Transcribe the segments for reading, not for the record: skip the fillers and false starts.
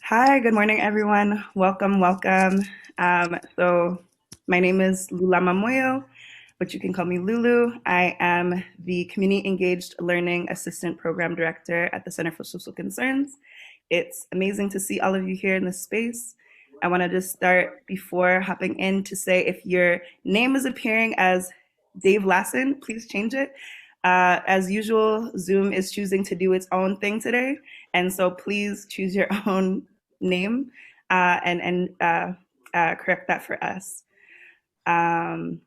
Hi, good morning, everyone. Welcome, welcome. So, my name is Lulama Moyo, but you can call me Lulu. I am the Community Engaged Learning Assistant Program Director at the Center for Social Concerns. It's amazing to see all of you here in this space. I want to just start before hopping in to say if your name is appearing as Dave Lassen, please change it. As usual, Zoom is choosing to do its own thing today. And so please choose your own name and correct that for us. Um,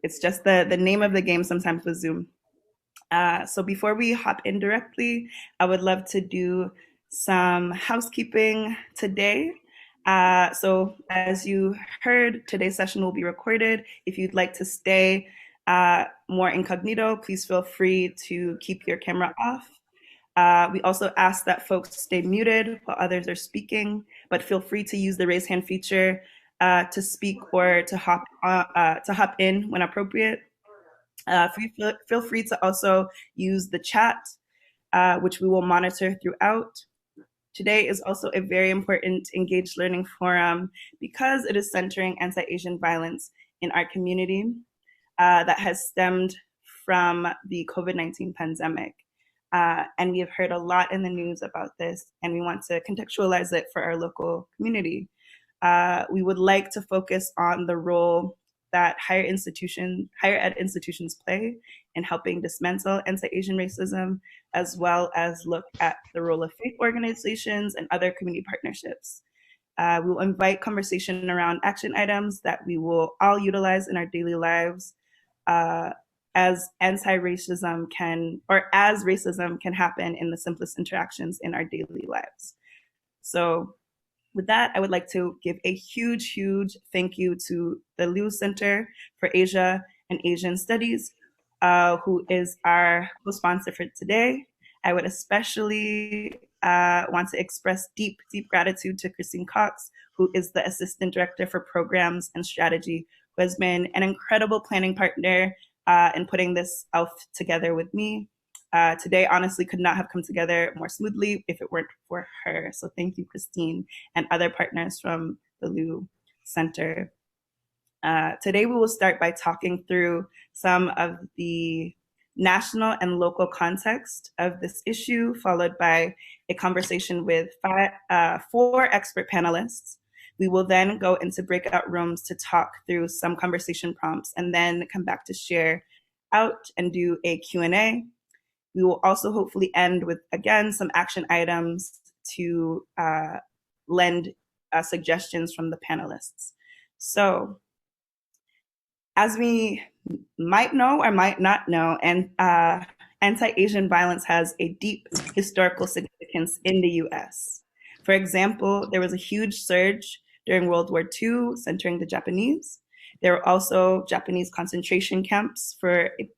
it's just the name of the game sometimes with Zoom. So before we hop in directly, I would love to do some housekeeping today. So as you heard, today's session will be recorded. If you'd like to stay more incognito, please feel free to keep your camera off. We also ask that folks stay muted while others are speaking, but feel free to use the raise hand feature to speak or to hop in when appropriate. Feel free to also use the chat, which we will monitor throughout. Today is also a very important engaged learning forum because it is centering anti-Asian violence in our community that has stemmed from the COVID-19 pandemic. And we have heard a lot in the news about this, and we want to contextualize it for our local community. We would like to focus on the role that higher ed institutions play in helping dismantle anti-Asian racism, as well as look at the role of faith organizations and other community partnerships. We will invite conversation around action items that we will all utilize in our daily lives as racism can happen in the simplest interactions in our daily lives. So with that, I would like to give a huge, huge thank you to the Liu Center for Asia and Asian Studies, who is our co-sponsor for today. I would especially want to express deep, deep gratitude to Christine Cox, who is the Assistant Director for Programs and Strategy, who has been an incredible planning partner in putting this ELF together with me. Today honestly could not have come together more smoothly if it weren't for her. So thank you, Christine, and other partners from the Liu Center. Today we will start by talking through some of the national and local context of this issue, followed by a conversation with four expert panelists. We will then go into breakout rooms to talk through some conversation prompts and then come back to share out and do a Q&A. We will also hopefully end with, again, some action items to lend suggestions from the panelists. So as we might know or might not know, and anti-Asian violence has a deep historical significance in the US. For example, there was a huge surge during World War II centering the Japanese. There were also Japanese concentration camps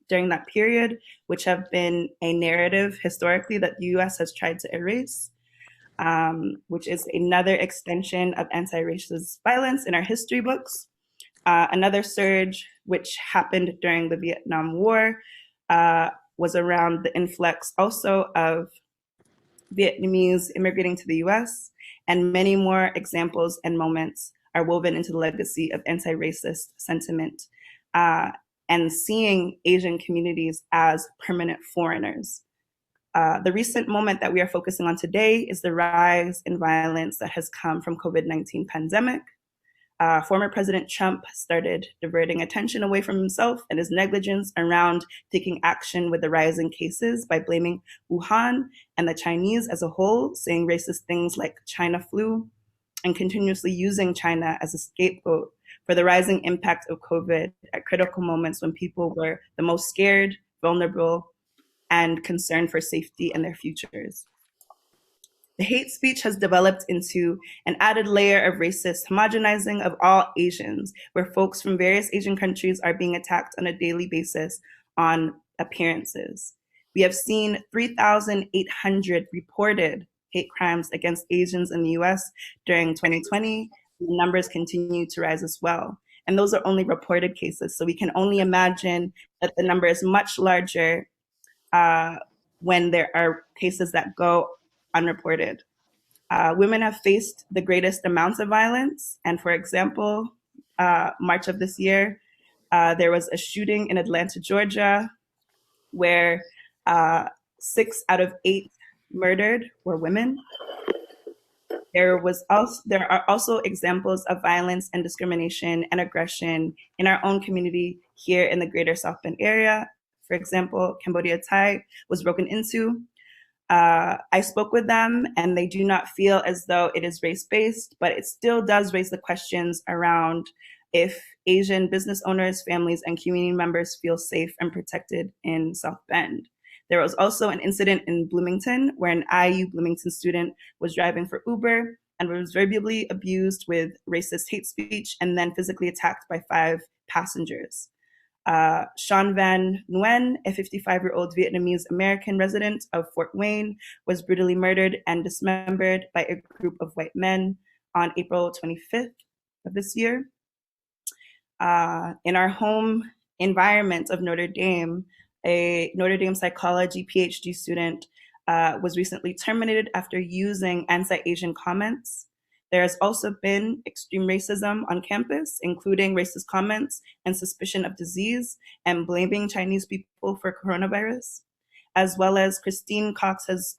during that period, which have been a narrative historically that the US has tried to erase, which is another extension of anti-racist violence in our history books. Another surge, which happened during the Vietnam War, was around the influx also of Vietnamese immigrating to the US, and many more examples and moments are woven into the legacy of anti-racist sentiment and seeing Asian communities as permanent foreigners. The recent moment that we are focusing on today is the rise in violence that has come from COVID-19 pandemic. Former President Trump started diverting attention away from himself and his negligence around taking action with the rising cases by blaming Wuhan and the Chinese as a whole, saying racist things like China flu, and continuously using China as a scapegoat for the rising impact of COVID at critical moments when people were the most scared, vulnerable, and concerned for safety and their futures. The hate speech has developed into an added layer of racist homogenizing of all Asians, where folks from various Asian countries are being attacked on a daily basis on appearances. We have seen 3,800 reported hate crimes against Asians in the US during 2020. The numbers continue to rise as well. And those are only reported cases. So we can only imagine that the number is much larger when there are cases that go unreported. women have faced the greatest amounts of violence. And for example, March of this year, there was a shooting in Atlanta, Georgia, where 6 out of 8 murdered were women. There are also examples of violence and discrimination and aggression in our own community here in the Greater South Bend area. For example, Cambodia Thai was broken into. I spoke with them, and they do not feel as though it is race-based, but it still does raise the questions around if Asian business owners, families, and community members feel safe and protected in South Bend. There was also an incident in Bloomington where an IU Bloomington student was driving for Uber and was verbally abused with racist hate speech and then physically attacked by 5 passengers. Sean Van Nguyen, a 55-year-old Vietnamese American resident of Fort Wayne, was brutally murdered and dismembered by a group of white men on April 25th of this year. In our home environment of Notre Dame, a Notre Dame psychology PhD student was recently terminated after using anti-Asian comments. There has also been extreme racism on campus, including racist comments and suspicion of disease and blaming Chinese people for coronavirus, as well as Christine Cox has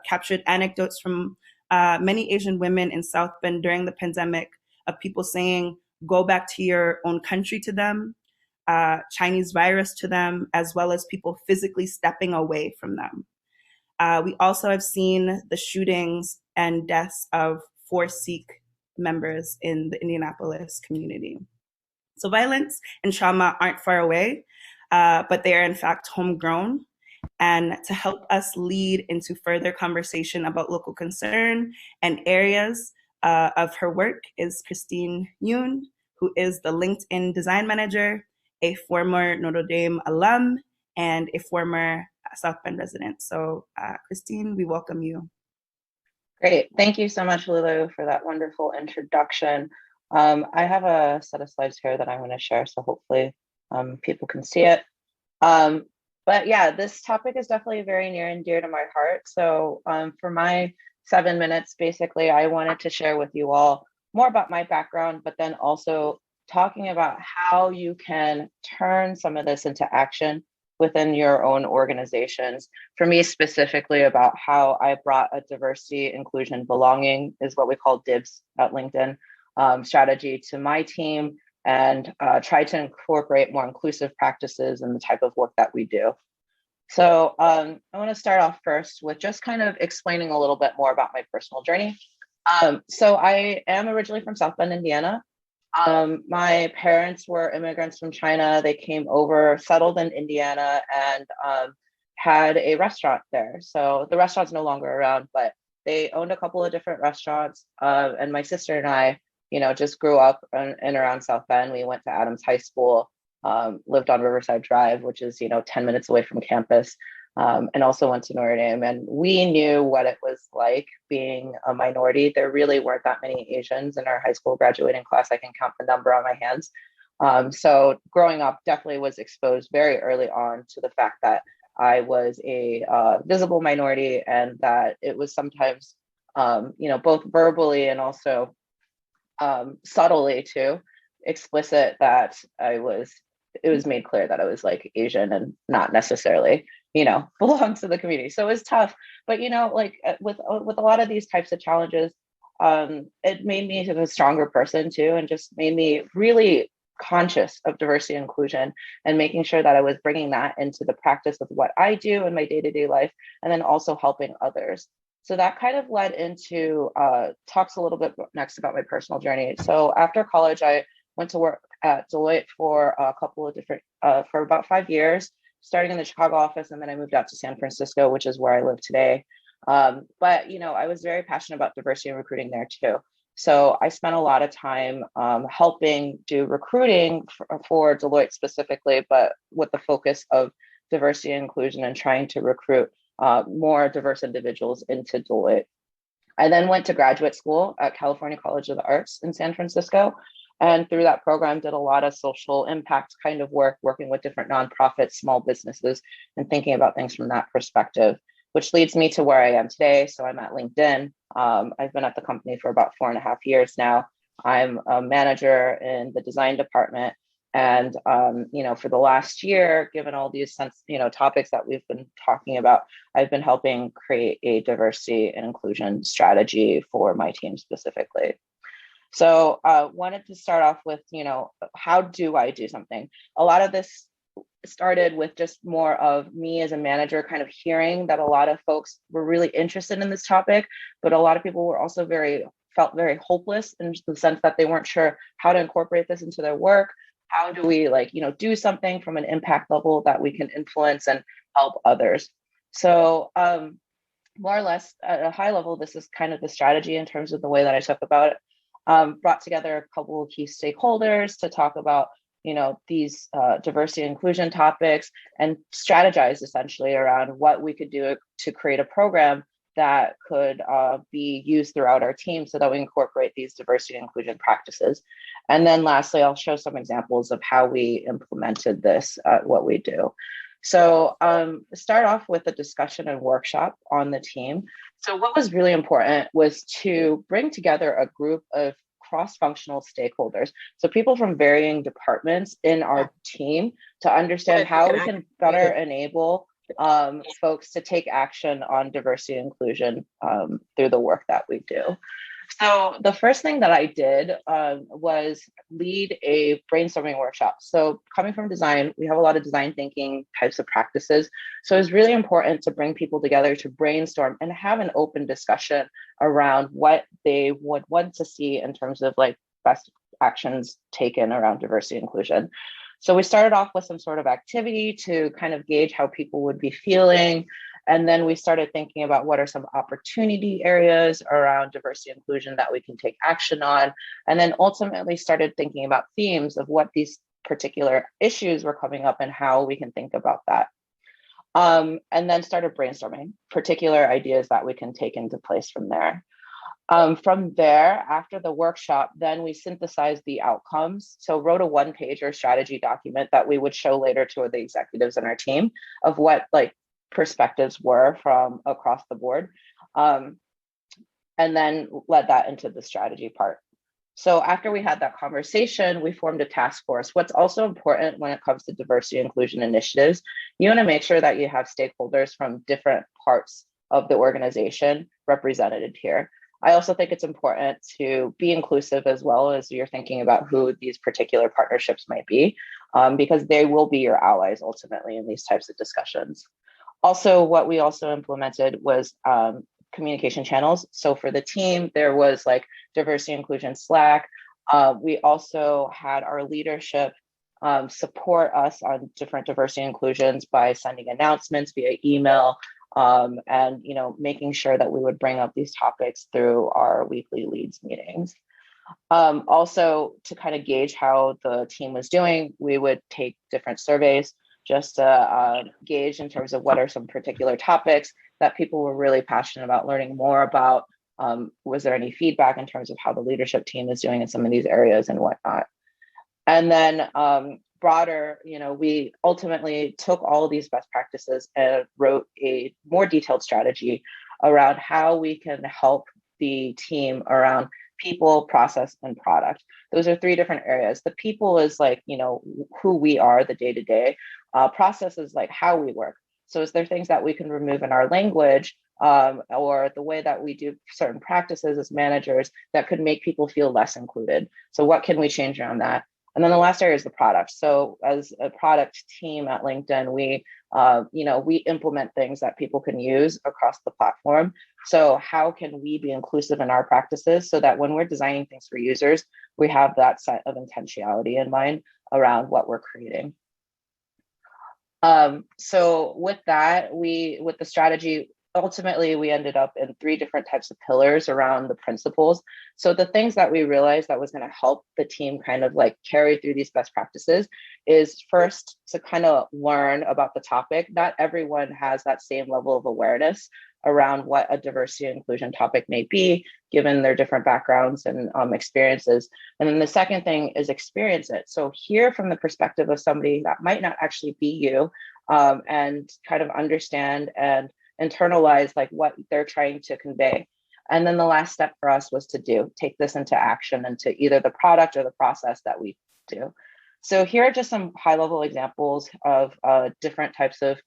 captured anecdotes from many Asian women in South Bend during the pandemic of people saying, go back to your own country to them, Chinese virus to them, as well as people physically stepping away from them. We also have seen the shootings and deaths of 4 Sikh members in the Indianapolis community. So violence and trauma aren't far away, but they are in fact homegrown. And to help us lead into further conversation about local concern and areas of her work is Christine Yoon, who is the LinkedIn design manager, a former Notre Dame alum, and a former South Bend resident. So Christine, we welcome you. Great. Thank you so much, Lulu, for that wonderful introduction. I have a set of slides here that I want to share, so hopefully people can see it. But yeah, this topic is definitely very near and dear to my heart. So for my 7 minutes, basically, I wanted to share with you all more about my background, but then also talking about how you can turn some of this into action within your own organizations. For me specifically, about how I brought a diversity, inclusion, belonging is what we call DIBS at LinkedIn strategy to my team, and try to incorporate more inclusive practices in the type of work that we do. So I want to start off first with just kind of explaining a little bit more about my personal journey. So I am originally from South Bend, Indiana. My parents were immigrants from China. They came over, settled in Indiana, and had a restaurant there. So the restaurant's no longer around, but they owned a couple of different restaurants. And my sister and I, just grew up in and around South Bend. We went to Adams High School, lived on Riverside Drive, which is, 10 minutes away from campus. And also went to Notre Dame, and we knew what it was like being a minority. There really weren't that many Asians in our high school graduating class. I can count the number on my hands. So growing up, definitely was exposed very early on to the fact that I was a visible minority, and that it was sometimes, both verbally and also subtly too explicit that it was made clear that I was like Asian and not necessarily belong to the community. So it was tough, but with a lot of these types of challenges, it made me a stronger person too, and just made me really conscious of diversity and inclusion, and making sure that I was bringing that into the practice of what I do in my day-to-day life, and then also helping others. So that kind of led into talks a little bit next about my personal journey. So after college, I went to work at Deloitte for a couple of different, for about 5 years, starting in the Chicago office, and then I moved out to San Francisco, which is where I live today. But I was very passionate about diversity and recruiting there too. So I spent a lot of time helping do recruiting for Deloitte specifically, but with the focus of diversity and inclusion, and trying to recruit more diverse individuals into Deloitte. I then went to graduate school at California College of the Arts in San Francisco. And through that program, did a lot of social impact kind of work, working with different nonprofits, small businesses, and thinking about things from that perspective, which leads me to where I am today. So I'm at LinkedIn. I've been at the company for about 4.5 years now. I'm a manager in the design department. And, for the last year, given all these topics that we've been talking about, I've been helping create a diversity and inclusion strategy for my team specifically. So wanted to start off with, how do I do something? A lot of this started with just more of me as a manager kind of hearing that a lot of folks were really interested in this topic, but a lot of people were also felt very hopeless in the sense that they weren't sure how to incorporate this into their work. How do we do something from an impact level that we can influence and help others? So more or less at a high level, this is kind of the strategy in terms of the way that I talk about it. Brought together a couple of key stakeholders to talk about these diversity and inclusion topics and strategize essentially around what we could do to create a program that could be used throughout our team so that we incorporate these diversity and inclusion practices. And then lastly, I'll show some examples of how we implemented this at what we do. So start off with a discussion and workshop on the team. So what was really important was to bring together a group of cross-functional stakeholders. So people from varying departments in our team to understand how we can better enable folks to take action on diversity and inclusion through the work that we do. So the first thing that I did was lead a brainstorming workshop. So coming from design, we have a lot of design thinking types of practices. So it's really important to bring people together to brainstorm and have an open discussion around what they would want to see in terms of best actions taken around diversity and inclusion. So we started off with some sort of activity to kind of gauge how people would be feeling. And then we started thinking about what are some opportunity areas around diversity and inclusion that we can take action on. And then ultimately started thinking about themes of what these particular issues were coming up and how we can think about that. And then started brainstorming particular ideas that we can take into place from there. From there, after the workshop, then we synthesized the outcomes. So wrote a one-pager strategy document that we would show later to the executives in our team of what perspectives were from across the board. And then led that into the strategy part. So after we had that conversation, we formed a task force. What's also important when it comes to diversity and inclusion initiatives, you want to make sure that you have stakeholders from different parts of the organization represented here. I also think it's important to be inclusive as well as you're thinking about who these particular partnerships might be, because they will be your allies ultimately in these types of discussions. Also, what we also implemented was communication channels. So for the team, there was diversity inclusion Slack. We also had our leadership support us on different diversity inclusions by sending announcements via email, and making sure that we would bring up these topics through our weekly leads meetings. Also, to kind of gauge how the team was doing, we would take different surveys just to gauge in terms of what are some particular topics that people were really passionate about learning more about. Was there any feedback in terms of how the leadership team is doing in some of these areas and whatnot? And then broader, we ultimately took all of these best practices and wrote a more detailed strategy around how we can help the team around people, process, and product. Those are three different areas. The people is who we are, the day-to-day. Process is how we work. So is there things that we can remove in our language or the way that we do certain practices as managers that could make people feel less included? So what can we change around that? And then the last area is the product. So as a product team at LinkedIn, we implement things that people can use across the platform. So how can we be inclusive in our practices so that when we're designing things for users, we have that set of intentionality in mind around what we're creating. So with that, with the strategy, ultimately we ended up in 3 different types of pillars around the principles. So the things that we realized that was going to help the team kind of carry through these best practices is first to kind of learn about the topic. Not everyone has that same level of awareness around what a diversity and inclusion topic may be, given their different backgrounds and experiences. And then the second thing is experience it. So hear from the perspective of somebody that might not actually be you, and kind of understand and internalize like what they're trying to convey. And then the last step for us was to take this into action into either the product or the process that we do. So here are just some high level examples of different types of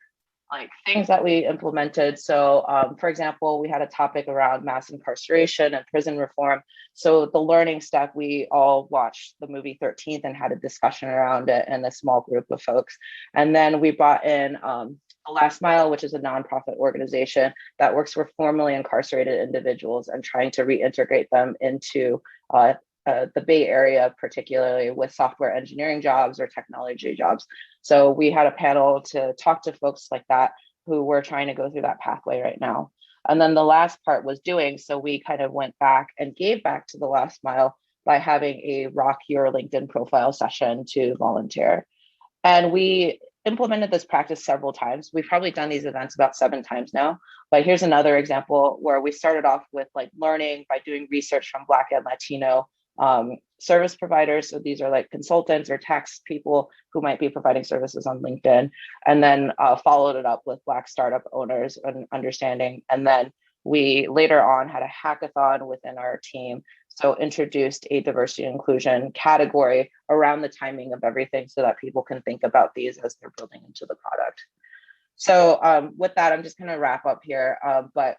like things that we implemented. So for example, we had a topic around mass incarceration and prison reform. So the learning step, we all watched the movie 13th and had a discussion around it in a small group of folks. And then we brought in the Last Mile, which is a nonprofit organization that works with formerly incarcerated individuals and trying to reintegrate them into the Bay Area, particularly with software engineering jobs or technology jobs. So we had a panel to talk to folks like that who were trying to go through that pathway right now. And then the last part was doing. So we kind of went back and gave back to the Last Mile by having a Rock Your LinkedIn profile session to volunteer. And we implemented this practice several times. We've probably done these events about 7 times now, but here's another example where we started off with like learning by doing research from Black and Latino service providers. So these are like consultants or tax people who might be providing services on LinkedIn, and then followed it up with Black startup owners and understanding. And then we later on had a hackathon within our team. So introduced a diversity and inclusion category around the timing of everything so that people can think about these as they're building into the product. So with that, I'm just going to wrap up here, but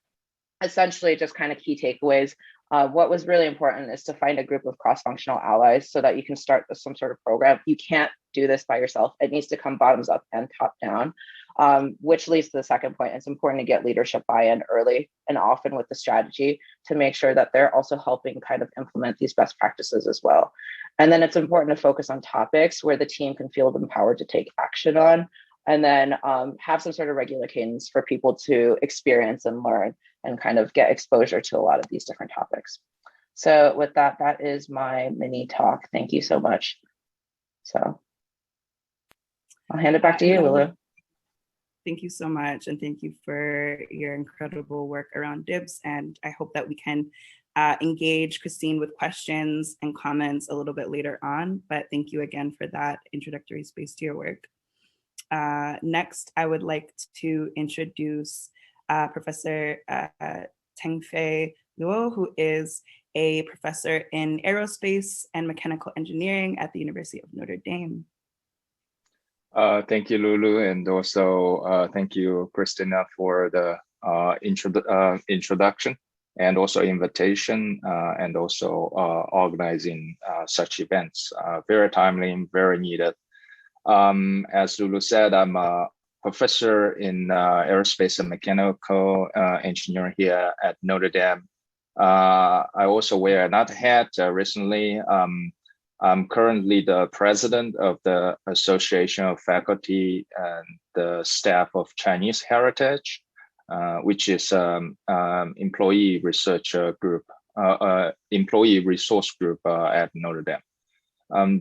essentially just kind of key takeaways. What was really important is to find a group of cross-functional allies so that you can start some sort of program. You can't do this by yourself. It needs to come bottoms up and top down, which leads to the second point. It's important to get leadership buy-in early and often with the strategy to make sure that they're also helping kind of implement these best practices as well. And then it's important to focus on topics where the team can feel empowered to take action on, and then have some sort of regular cadence for people to experience and learn and kind of get exposure to a lot of these different topics. So with that, that is my mini talk. Thank you so much. So I'll hand it back to you, Lulu. Thank you so much. And thank you for your incredible work around DIBS. And I hope that we can engage Christine with questions and comments a little bit later on. But thank you again for that introductory space to your work. Next, I would like to introduce Professor Tengfei Luo, who is a professor in aerospace and mechanical engineering at the University of Notre Dame. Thank you, Lulu, and also thank you, Christina, for the introduction and also invitation and also organizing such events. Very timely and very needed. As Lulu said, I'm a professor in aerospace and mechanical engineering here at Notre Dame. I also wear another hat recently. I'm currently the president of the Association of Faculty and the Staff of Chinese Heritage, which is employee research group, employee resource group at Notre Dame.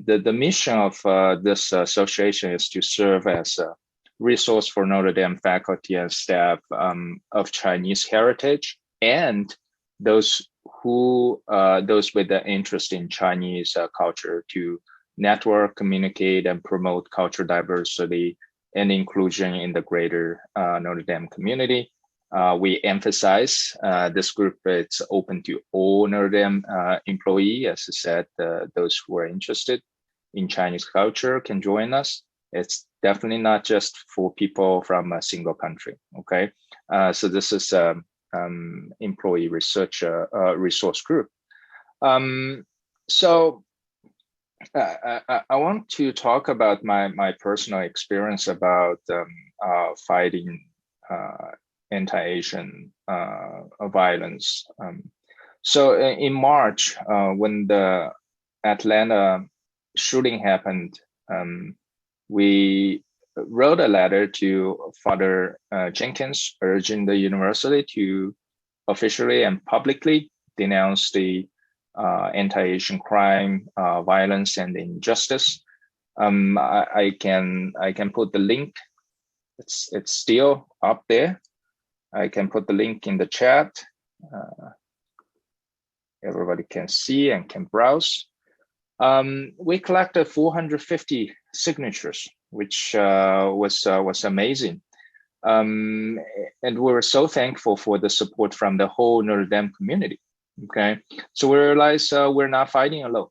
The mission of this association is to serve as a resource for Notre Dame faculty and staff of Chinese heritage and those with an interest in Chinese culture to network, communicate, and promote cultural diversity and inclusion in the greater Notre Dame community. We emphasize this group, it's open to all Notre Dame employees. As I said, those who are interested in Chinese culture can join us. It's definitely not just for people from a single country, okay? So this is employee research resource group. So I want to talk about my personal experience about fighting anti-Asian violence. So in March, when the Atlanta shooting happened, we wrote a letter to Father Jenkins, urging the university to officially and publicly denounce the anti-Asian crime, violence, and injustice. I can put the link. It's still up there. I can put the link in the chat. Everybody can see and can browse. We collected 450 signatures, which was amazing. Um, and we were so thankful for the support from the whole Notre Dame community. Okay, so we realized we're not fighting alone.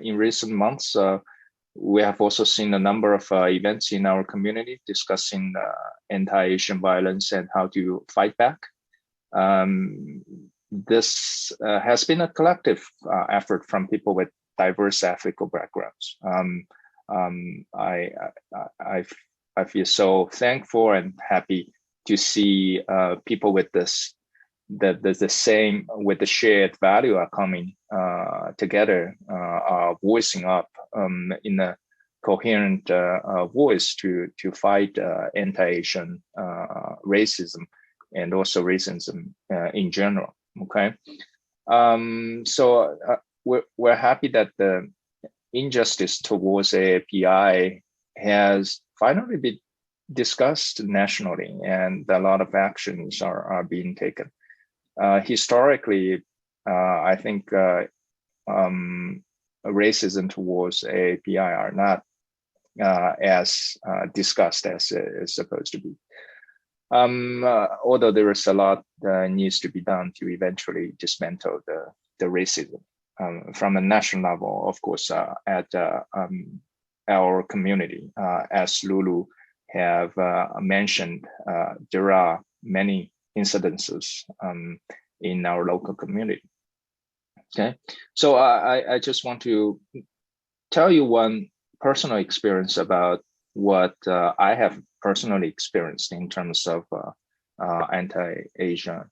In recent months, we have also seen a number of events in our community discussing anti-Asian violence and how to fight back. This has been a collective effort from people with diverse ethical backgrounds. I feel so thankful and happy to see people with the same, with the shared value are coming together, are voicing up in a coherent voice to fight anti-Asian racism and also racism in general. Okay, so we're happy that the injustice towards AAPI has finally been discussed nationally, and a lot of actions are being taken. Historically, I think racism towards AAPI are not as discussed as it's supposed to be. Although there is a lot that needs to be done to eventually dismantle the racism from a national level, of course, at our community. As Lulu have mentioned, there are many incidences in our local community. Okay, so I just want to tell you one personal experience about what I have personally experienced in terms of anti-Asian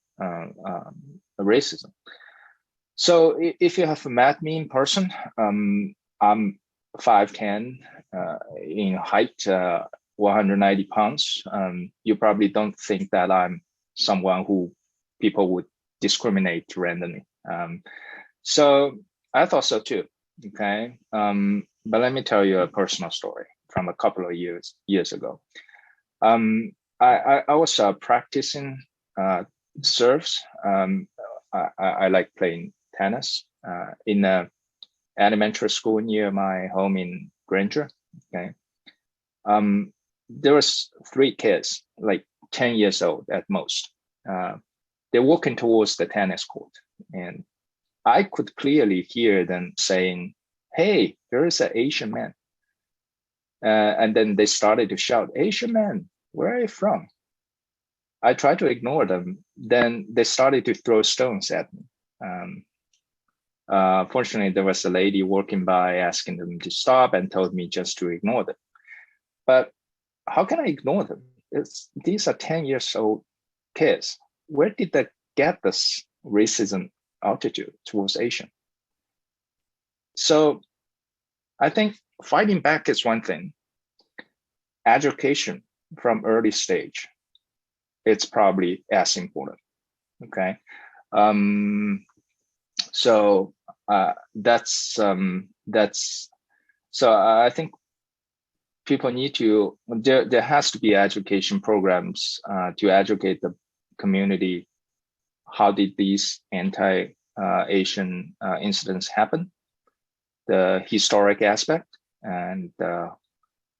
racism. So if you have met me in person, I'm 5'10", in height, 190 pounds. You probably don't think that I'm someone who people would discriminate randomly. So I thought so too, okay? But let me tell you a personal story from a couple of years ago. I was practicing serves. I like playing tennis in an elementary school near my home in Granger. Okay, there was 3 kids, like 10 years old at most. They're walking towards the tennis court, and I could clearly hear them saying, "Hey, there is an Asian man." And then they started to shout, "Asian man, where are you from?" I tried to ignore them. Then they started to throw stones at me. Fortunately, there was a lady walking by asking them to stop and told me just to ignore them. But how can I ignore them? These are 10 years old kids. Where did they get this racism attitude towards Asian? So I think fighting back is one thing. Education from early stage, it's probably as important. Okay, so that's so I think people need to, there has to be education programs to educate the community. How did these anti-Asian incidents happen? The historic aspect, and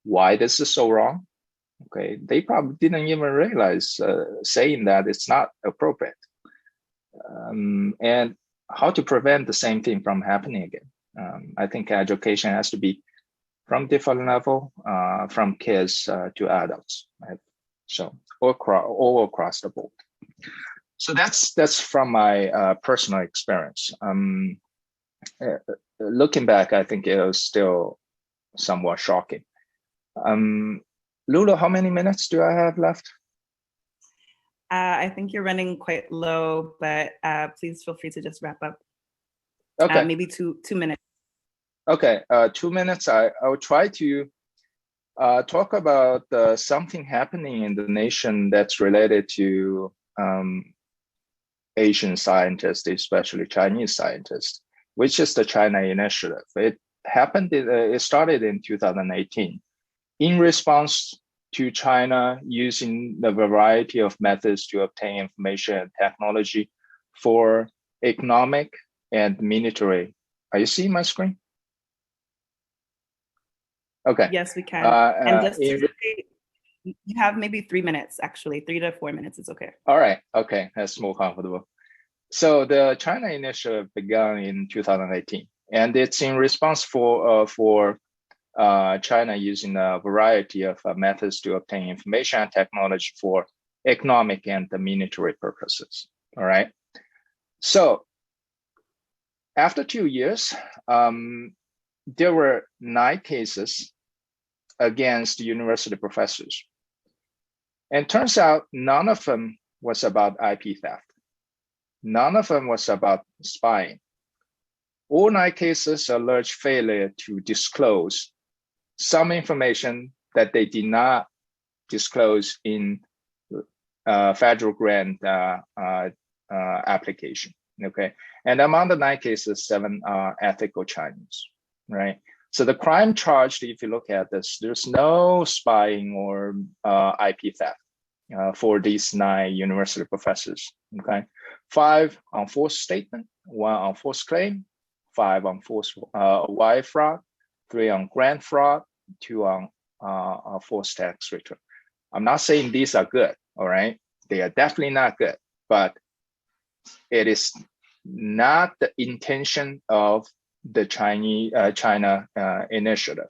why this is so wrong. Okay, they probably didn't even realize saying that it's not appropriate, and how to prevent the same thing from happening again. I think education has to be from different level, from kids to adults, right? So all across the board. So that's from my personal experience. Looking back, I think it was still somewhat shocking. Lulu, how many minutes do I have left? I think you're running quite low, but please feel free to just wrap up. Okay. Maybe two minutes. Okay, 2 minutes. I'll try to talk about something happening in the nation that's related to Asian scientists, especially Chinese scientists, which is the China Initiative. It happened, it started in 2018 in response to China using the variety of methods to obtain information and technology for economic and military. Are you seeing my screen? Okay. Yes, we can. And just to say, You have maybe 3 minutes, actually. 3 to 4 minutes is okay. All right. Okay, that's more comfortable. So the China initiative began in 2018, and it's in response for China using a variety of methods to obtain information and technology for economic and military purposes. All right. So after 2 years, there were 9 cases against university professors. And turns out none of them was about IP theft. None of them was about spying. All 9 cases alleged failure to disclose some information that they did not disclose in federal grant application. Okay, and among the 9 cases, 7 are ethical Chinese, right? So the crime charged, if you look at this, there's no spying or IP theft for these 9 university professors. Okay, 5 on false statement, 1 on false claim, 5 on false wire fraud, 3 on grant fraud, 2 on false tax return. I'm not saying these are good, all right? They are definitely not good, but it is not the intention of the China initiative.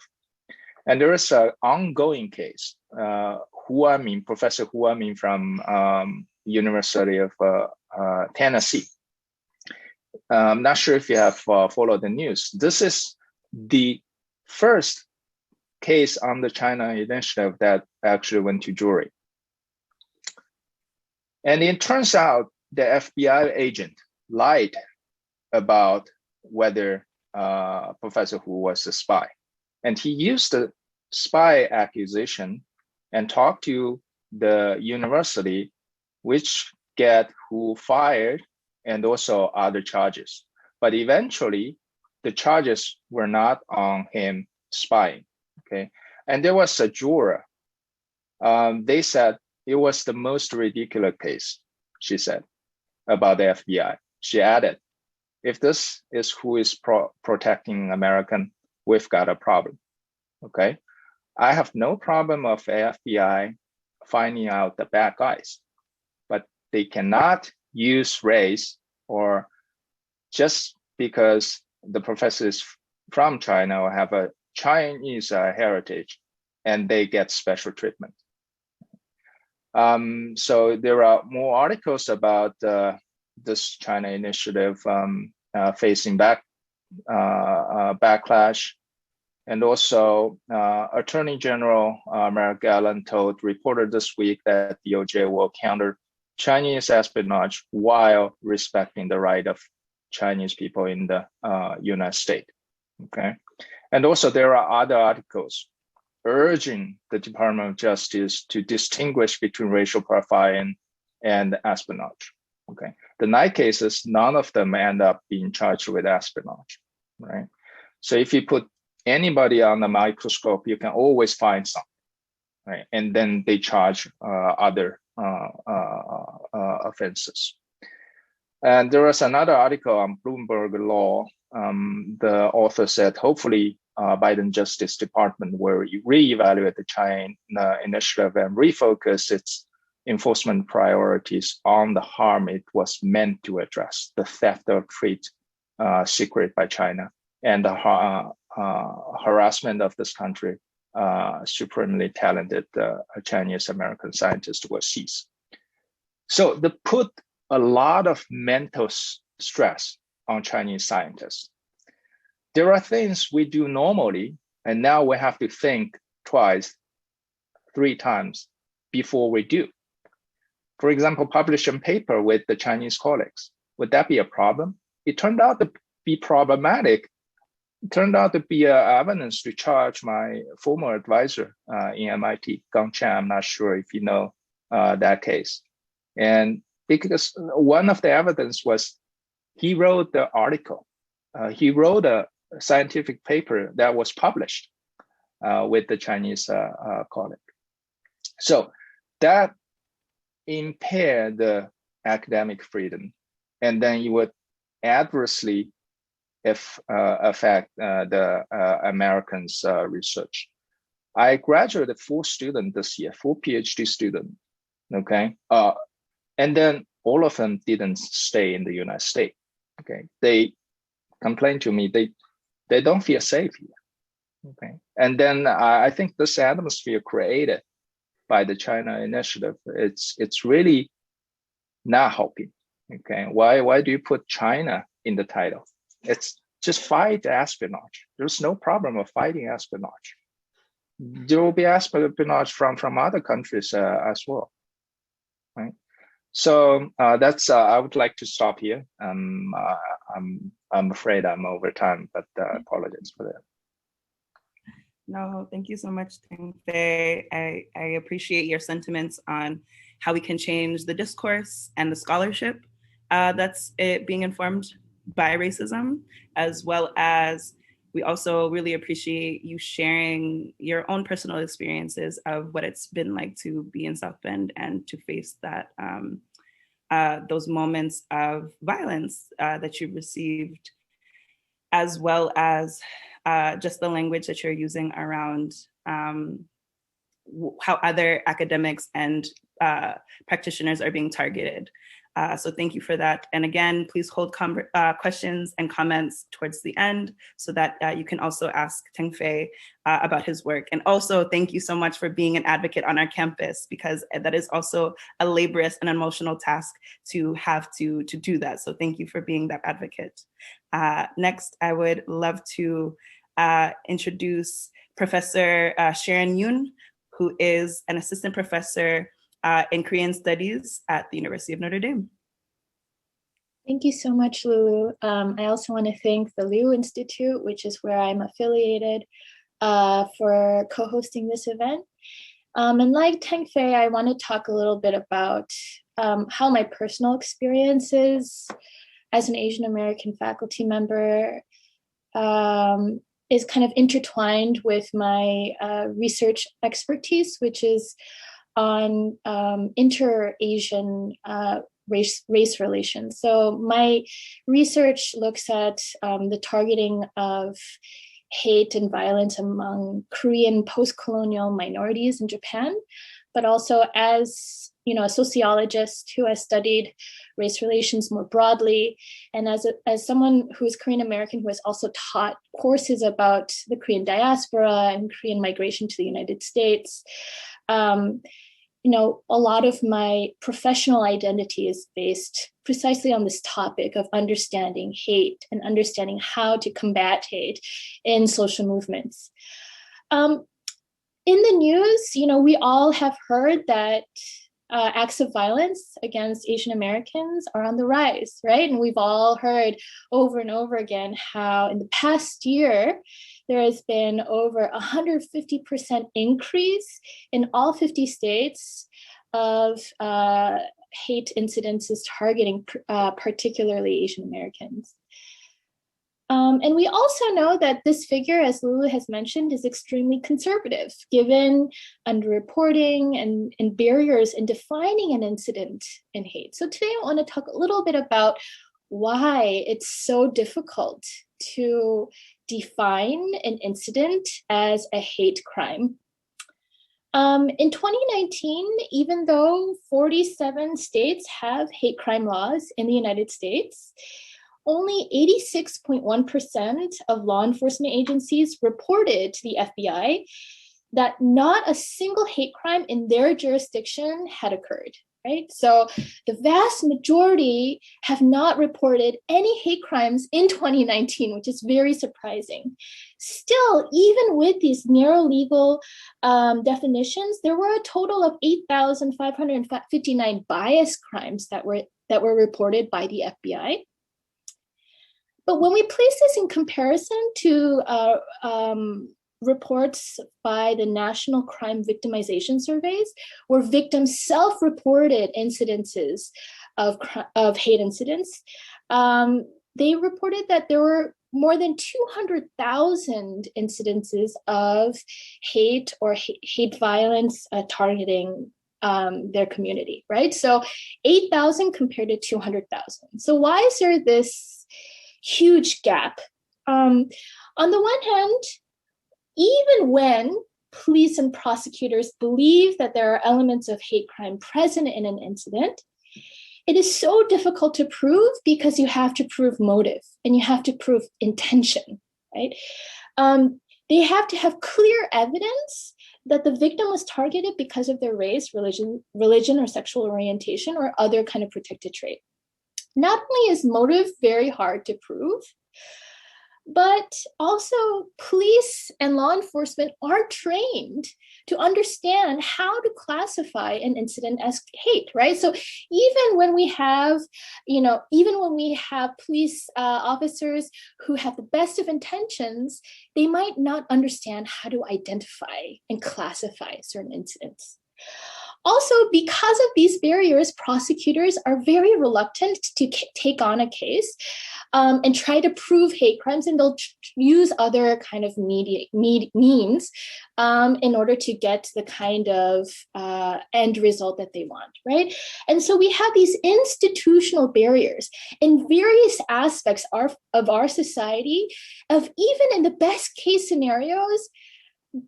And there is an ongoing case. Professor Hu Amin from University of Tennessee. I'm not sure if you have followed the news. This is the first case on the China initiative that actually went to jury. And it turns out the FBI agent lied about whether Professor Hu was a spy. And he used the spy accusation and talked to the university, which get Hu fired and also other charges. But eventually, the charges were not on him spying. Okay, and there was a juror. They said it was the most ridiculous case, she said, about the FBI. She added, if this is who is protecting American, we've got a problem. Okay, I have no problem of the FBI finding out the bad guys, but they cannot use race or just because the professor is from China or have a Chinese heritage, and they get special treatment. So there are more articles about this China initiative facing backlash. And also, Attorney General Merrick Garland told reporter this week that DOJ will counter Chinese espionage while respecting the right of Chinese people in the United States. Okay. And also there are other articles urging the Department of Justice to distinguish between racial profiling and espionage. Okay. The 9 cases, none of them end up being charged with espionage, right? So if you put anybody on the microscope, you can always find something, right? And then they charge other offenses. And there was another article on Bloomberg Law. The author said, hopefully, Biden Justice Department will reevaluate the China initiative and refocus its enforcement priorities on the harm it was meant to address, the theft of trade secret by China and the harassment of this country, supremely talented Chinese American scientists overseas. So they put a lot of mental stress on Chinese scientists. There are things we do normally, and now we have to think twice, 3 times before we do. For example, publish a paper with the Chinese colleagues. Would that be a problem? It turned out to be problematic. It turned out to be evidence to charge my former advisor in MIT, Gang Chen. I'm not sure if you know that case. And because one of the evidence was he wrote the article. He wrote a scientific paper that was published with the Chinese colleague. So that impaired the academic freedom, and then it would adversely affect the Americans' research. I graduated 4 students this year, 4 PhD students. Okay, and then all of them didn't stay in the United States. Okay, they complained to me they don't feel safe here. Okay, and then I think this atmosphere created by the China initiative, it's really not helping. Okay, why do you put China in the title? It's just fight espionage. There's no problem of fighting espionage. There will be espionage from other countries as well, right? So that's I would like to stop here. I'm afraid I'm over time, but apologies for that. No, thank you so much, Tengfei. I appreciate your sentiments on how we can change the discourse and the scholarship that's being informed by racism, as well as we also really appreciate you sharing your own personal experiences of what it's been like to be in South Bend and to face that those moments of violence that you've received, as well as just the language that you're using around how other academics and practitioners are being targeted. So thank you for that. And again, please hold questions and comments towards the end so that you can also ask Tengfei about his work. And also thank you so much for being an advocate on our campus, because that is also a laborious and emotional task to have to do that. So thank you for being that advocate. Next, I would love to introduce Professor Sharon Yoon, who is an assistant professor in Korean Studies at the University of Notre Dame. Thank you so much, Lulu. I also want to thank the Liu Institute, which is where I'm affiliated, for co-hosting this event. And like Tengfei, I want to talk a little bit about how my personal experiences as an Asian American faculty member is kind of intertwined with my research expertise, which is on inter-Asian race relations. So my research looks at the targeting of hate and violence among Korean post-colonial minorities in Japan, but also as a sociologist who has studied race relations more broadly, and as someone who is Korean American who has also taught courses about the Korean diaspora and Korean migration to the United States. A lot of my professional identity is based precisely on this topic of understanding hate and understanding how to combat hate in social movements. In the news, we all have heard that acts of violence against Asian Americans are on the rise, right? And we've all heard over and over again how in the past year, there has been over 150% increase in all 50 states of hate incidences targeting particularly Asian Americans. And we also know that this figure, as Lulu has mentioned, is extremely conservative, given underreporting and barriers in defining an incident in hate. So today I want to talk a little bit about why it's so difficult to define an incident as a hate crime. In 2019, even though 47 states have hate crime laws in the United States, only 86.1% of law enforcement agencies reported to the FBI that not a single hate crime in their jurisdiction had occurred, right? So the vast majority have not reported any hate crimes in 2019, which is very surprising. Still, even with these narrow legal definitions, there were a total of 8,559 bias crimes that were reported by the FBI. But when we place this in comparison to reports by the National Crime Victimization Surveys, where victims self-reported incidences of hate incidents, they reported that there were more than 200,000 incidences of hate or hate violence targeting their community, right? So 8,000 compared to 200,000. So why is there this huge gap? On the one hand, even when police and prosecutors believe that there are elements of hate crime present in an incident, it is so difficult to prove because you have to prove motive and you have to prove intention, right? They have to have clear evidence that the victim was targeted because of their race, religion, or sexual orientation, or other kind of protected trait. Not only is motive very hard to prove, but also police and law enforcement aren't trained to understand how to classify an incident as hate, right? So even when we have, police officers who have the best of intentions, they might not understand how to identify and classify certain incidents. Also, because of these barriers, prosecutors are very reluctant to take on a case and try to prove hate crimes, and they'll use other kind of means in order to get the kind of end result that they want, right? And so we have these institutional barriers in various aspects of our society, of even in the best case scenarios,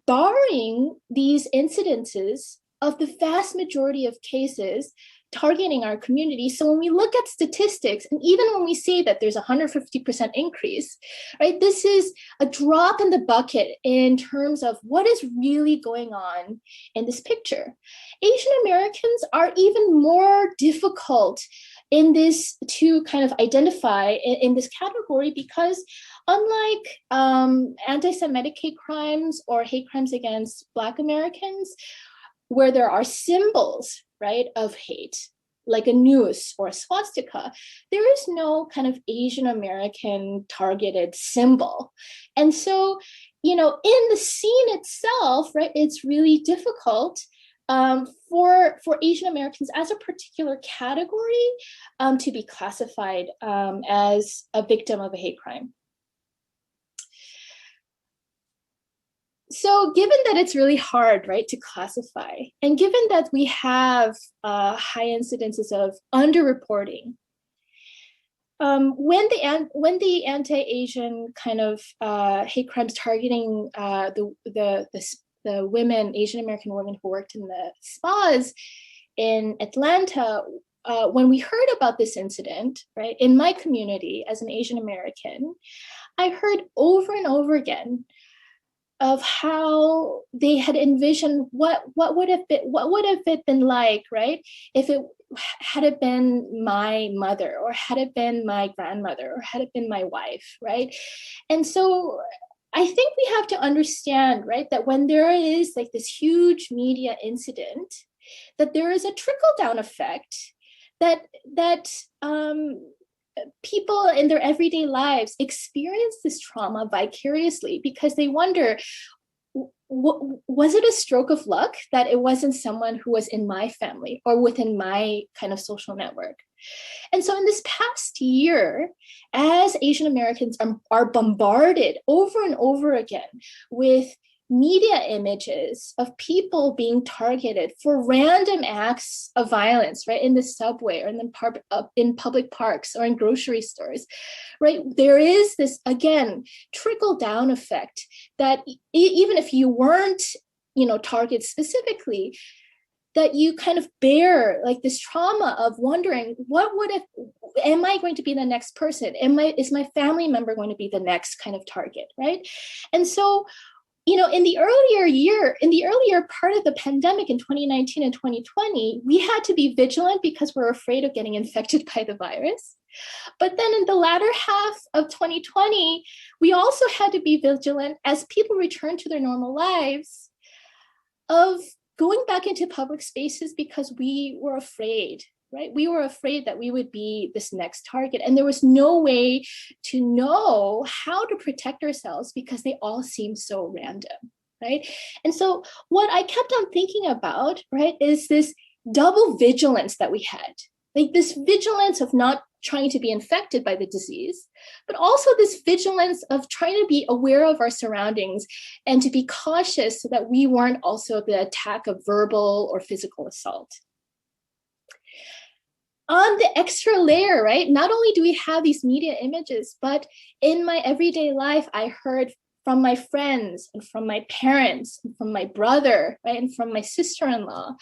barring these incidences of the vast majority of cases targeting our community. So when we look at statistics, and even when we say that there's a 150% increase, right, this is a drop in the bucket in terms of what is really going on in this picture. Asian Americans are even more difficult in this to kind of identify in this category, because unlike anti-Semitic hate crimes or hate crimes against Black Americans, where there are symbols, right, of hate, like a noose or a swastika, there is no kind of Asian American targeted symbol. And so, in the scene itself, right, it's really difficult for Asian Americans as a particular category to be classified as a victim of a hate crime. So given that it's really hard, right, to classify, and given that we have high incidences of underreporting, when the anti-Asian kind of hate crimes targeting the women, Asian American women who worked in the spas in Atlanta, when we heard about this incident, right, in my community as an Asian American, I heard over and over again of how they had envisioned what would have it been like, right, if it had it been my mother, or had it been my grandmother, or had it been my wife, right? And so I think we have to understand, right, that when there is like this huge media incident, that there is a trickle-down effect that people in their everyday lives experience this trauma vicariously, because they wonder, was it a stroke of luck that it wasn't someone who was in my family or within my kind of social network? And so in this past year, as Asian Americans are bombarded over and over again with media images of people being targeted for random acts of violence, right, in the subway or in public parks or in grocery stores, right, there is this, again, trickle-down effect that even if you weren't, targeted specifically, that you kind of bear like this trauma of wondering, am I going to be the next person? Is my family member going to be the next kind of target, right? And so, in the earlier part of the pandemic in 2019 and 2020, we had to be vigilant because we're afraid of getting infected by the virus. But then in the latter half of 2020, we also had to be vigilant as people returned to their normal lives of going back into public spaces, because we were afraid, right? We were afraid that we would be this next target, and there was no way to know how to protect ourselves because they all seemed so random, right? And so what I kept on thinking about, right, is this double vigilance that we had, like this vigilance of not trying to be infected by the disease, but also this vigilance of trying to be aware of our surroundings and to be cautious so that we weren't also the attack of verbal or physical assault. On the extra layer, right, not only do we have these media images, but in my everyday life, I heard from my friends and from my parents and from my brother, right, and from my sister-in-law,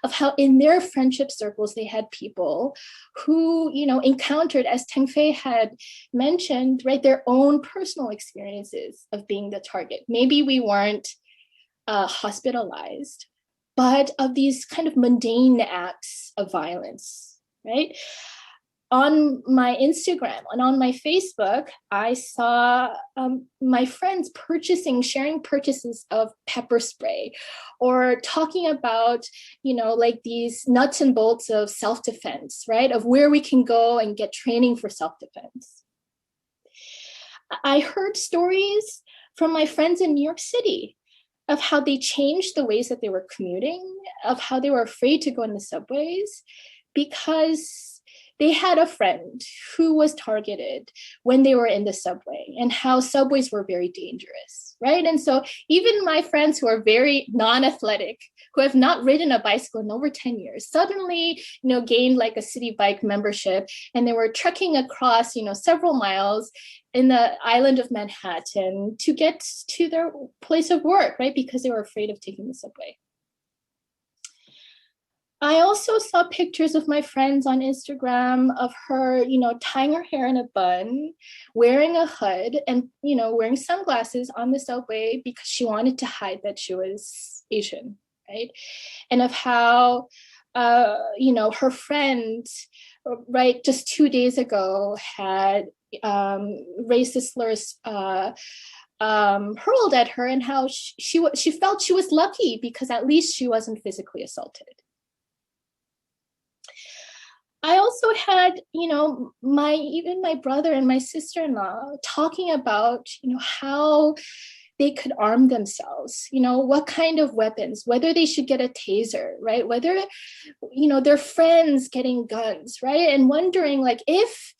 of how in their friendship circles they had people who, encountered, as Tengfei had mentioned, right, their own personal experiences of being the target. Maybe we weren't hospitalized, but of these kind of mundane acts of violence, right? On my Instagram and on my Facebook, I saw my friends sharing purchases of pepper spray, or talking about, like these nuts and bolts of self-defense, right? Of where we can go and get training for self-defense. I heard stories from my friends in New York City of how they changed the ways that they were commuting, of how they were afraid to go in the subways because they had a friend who was targeted when they were in the subway, and how subways were very dangerous, right? And so even my friends who are very non-athletic, who have not ridden a bicycle in over 10 years, suddenly, gained like a city bike membership, and they were trekking across, several miles in the island of Manhattan to get to their place of work, right? Because they were afraid of taking the subway. I also saw pictures of my friends on Instagram of her, tying her hair in a bun, wearing a hood, and, wearing sunglasses on the subway because she wanted to hide that she was Asian, right? And of how, her friend, right, just 2 days ago had racist slurs hurled at her, and how she felt she was lucky because at least she wasn't physically assaulted. I also had, my brother and my sister-in-law talking about, how they could arm themselves, what kind of weapons, whether they should get a taser, right? Whether, their friends getting guns, right? And wondering like if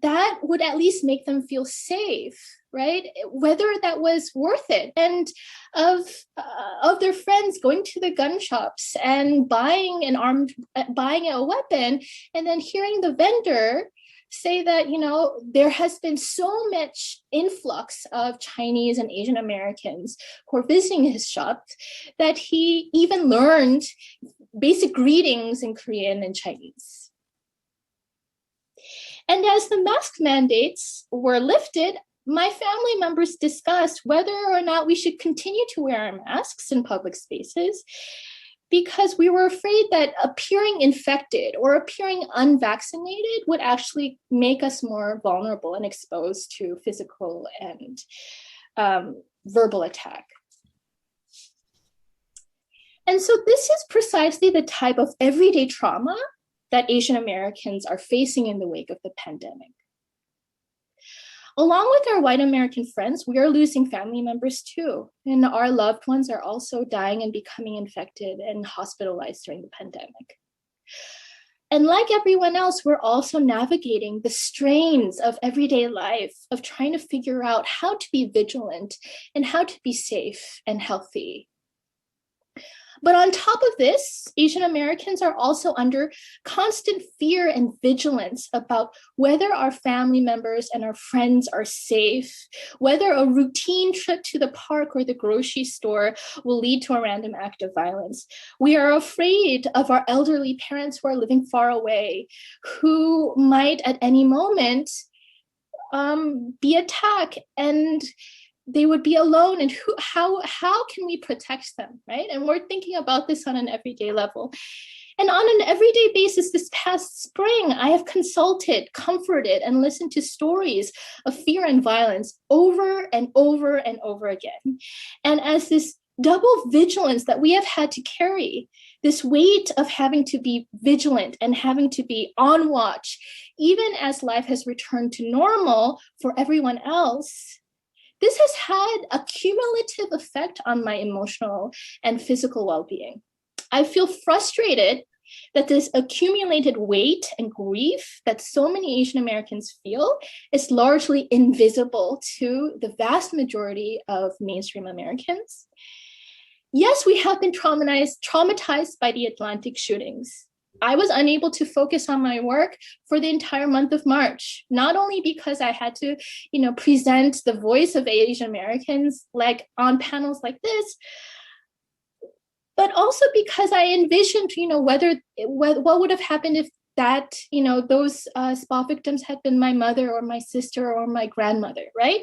that would at least make them feel safe, right? Whether that was worth it. And of their friends going to the gun shops and buying a weapon, and then hearing the vendor say that, there has been so much influx of Chinese and Asian Americans who are visiting his shop that he even learned basic greetings in Korean and Chinese. And as the mask mandates were lifted, my family members discussed whether or not we should continue to wear our masks in public spaces, because we were afraid that appearing infected or appearing unvaccinated would actually make us more vulnerable and exposed to physical and verbal attack. And so this is precisely the type of everyday trauma that Asian Americans are facing in the wake of the pandemic. Along with our white American friends, we are losing family members too. And our loved ones are also dying and becoming infected and hospitalized during the pandemic. And like everyone else, we're also navigating the strains of everyday life, of trying to figure out how to be vigilant and how to be safe and healthy. But on top of this, Asian Americans are also under constant fear and vigilance about whether our family members and our friends are safe, whether a routine trip to the park or the grocery store will lead to a random act of violence. We are afraid of our elderly parents who are living far away, who might at any moment be attacked, and they would be alone, and how can we protect them, right? And we're thinking about this on an everyday level. And on an everyday basis, this past spring, I have consulted, comforted, and listened to stories of fear and violence over and over and over again. And as this double vigilance that we have had to carry, this weight of having to be vigilant and having to be on watch, even as life has returned to normal for everyone else, this has had a cumulative effect on my emotional and physical well-being. I feel frustrated that this accumulated weight and grief that so many Asian Americans feel is largely invisible to the vast majority of mainstream Americans. Yes, we have been traumatized by the Atlantic shootings, I was unable to focus on my work for the entire month of March, not only because I had to, present the voice of Asian Americans like on panels like this, but also because I envisioned, what would have happened if that, those spa victims had been my mother or my sister or my grandmother, right?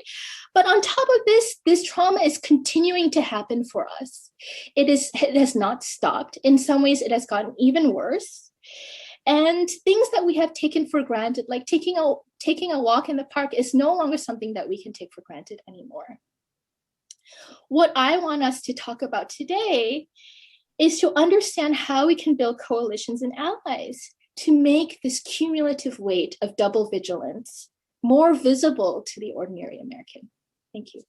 But on top of this trauma is continuing to happen for us. It has not stopped. In some ways, it has gotten even worse. And things that we have taken for granted, like taking a walk in the park, is no longer something that we can take for granted anymore. What I want us to talk about today is to understand how we can build coalitions and allies to make this cumulative weight of double vigilance more visible to the ordinary American. Thank you.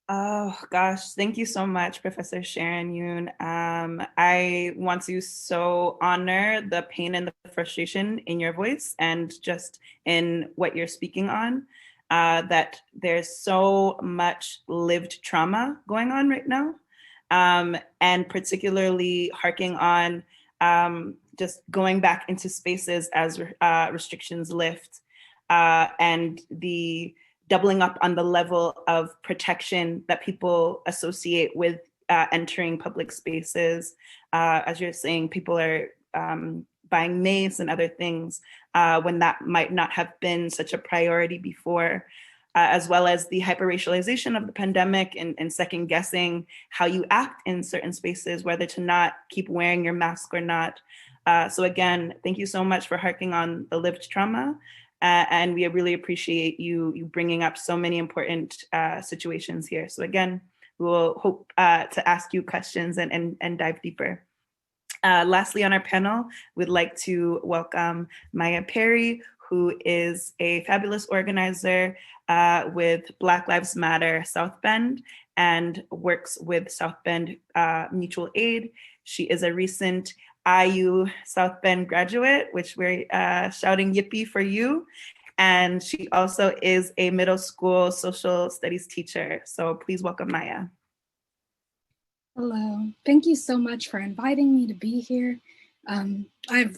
Oh gosh, thank you so much, Professor Sharon Yoon. I want to so honor the pain and the frustration in your voice and just in what you're speaking on, that there's so much lived trauma going on right now, and particularly harking on just going back into spaces as restrictions lift, and the doubling up on the level of protection that people associate with entering public spaces. As you're saying, people are buying mace and other things when that might not have been such a priority before, as well as the hyper-racialization of the pandemic and second guessing how you act in certain spaces, whether to not keep wearing your mask or not. So again, thank you so much for harking on the lived trauma. And we really appreciate you bringing up so many important situations here. So again, we will hope to ask you questions and dive deeper. Lastly, on our panel, we'd like to welcome Maya Perry, who is a fabulous organizer with Black Lives Matter South Bend and works with South Bend Mutual Aid. She is a recent IU South Bend graduate, which we're shouting yippee for you. And she also is a middle school social studies teacher. So please welcome Maya. Hello, thank you so much for inviting me to be here. I've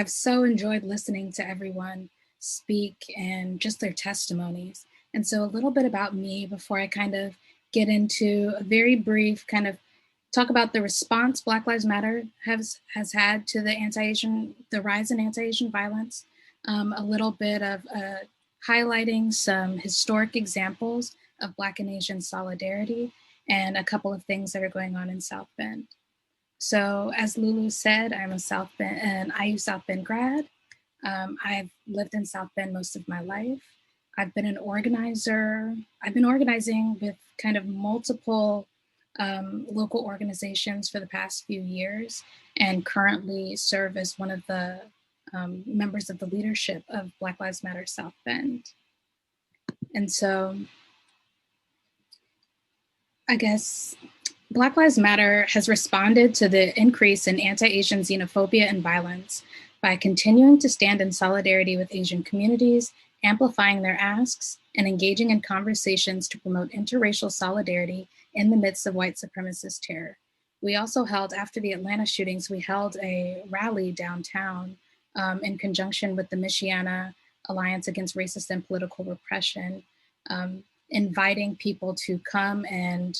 so enjoyed listening to everyone speak and just their testimonies. And so a little bit about me before I kind of get into a very brief kind of talk about the response Black Lives Matter has had to the rise in anti-Asian violence, a little bit of highlighting some historic examples of Black and Asian solidarity, and a couple of things that are going on in South Bend. So as Lulu said, I'm an IU South Bend grad. I've lived in South Bend most of my life. I've been an organizer. I've been organizing with kind of multiple local organizations for the past few years, and currently serve as one of the members of the leadership of Black Lives Matter South Bend. And so I guess Black Lives Matter has responded to the increase in anti-Asian xenophobia and violence by continuing to stand in solidarity with Asian communities, amplifying their asks, and engaging in conversations to promote interracial solidarity in the midst of white supremacist terror. We also held, after the Atlanta shootings, we held a rally downtown in conjunction with the Michiana Alliance Against Racist and Political Repression, inviting people to come and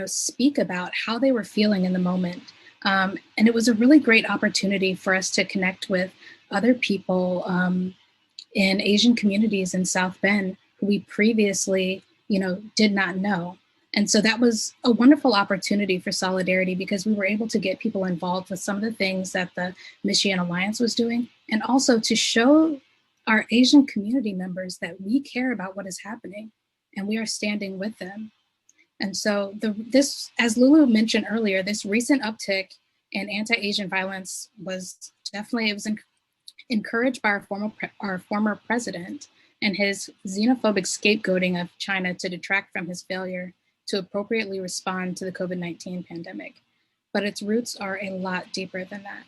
speak about how they were feeling in the moment. And it was a really great opportunity for us to connect with other people in Asian communities in South Bend who we previously, did not know. And so that was a wonderful opportunity for solidarity, because we were able to get people involved with some of the things that the Michiana Alliance was doing, and also to show our Asian community members that we care about what is happening and we are standing with them. And so this, as Lulu mentioned earlier, this recent uptick in anti-Asian violence was encouraged by our former president and his xenophobic scapegoating of China to detract from his failure to appropriately respond to the COVID-19 pandemic. But its roots are a lot deeper than that.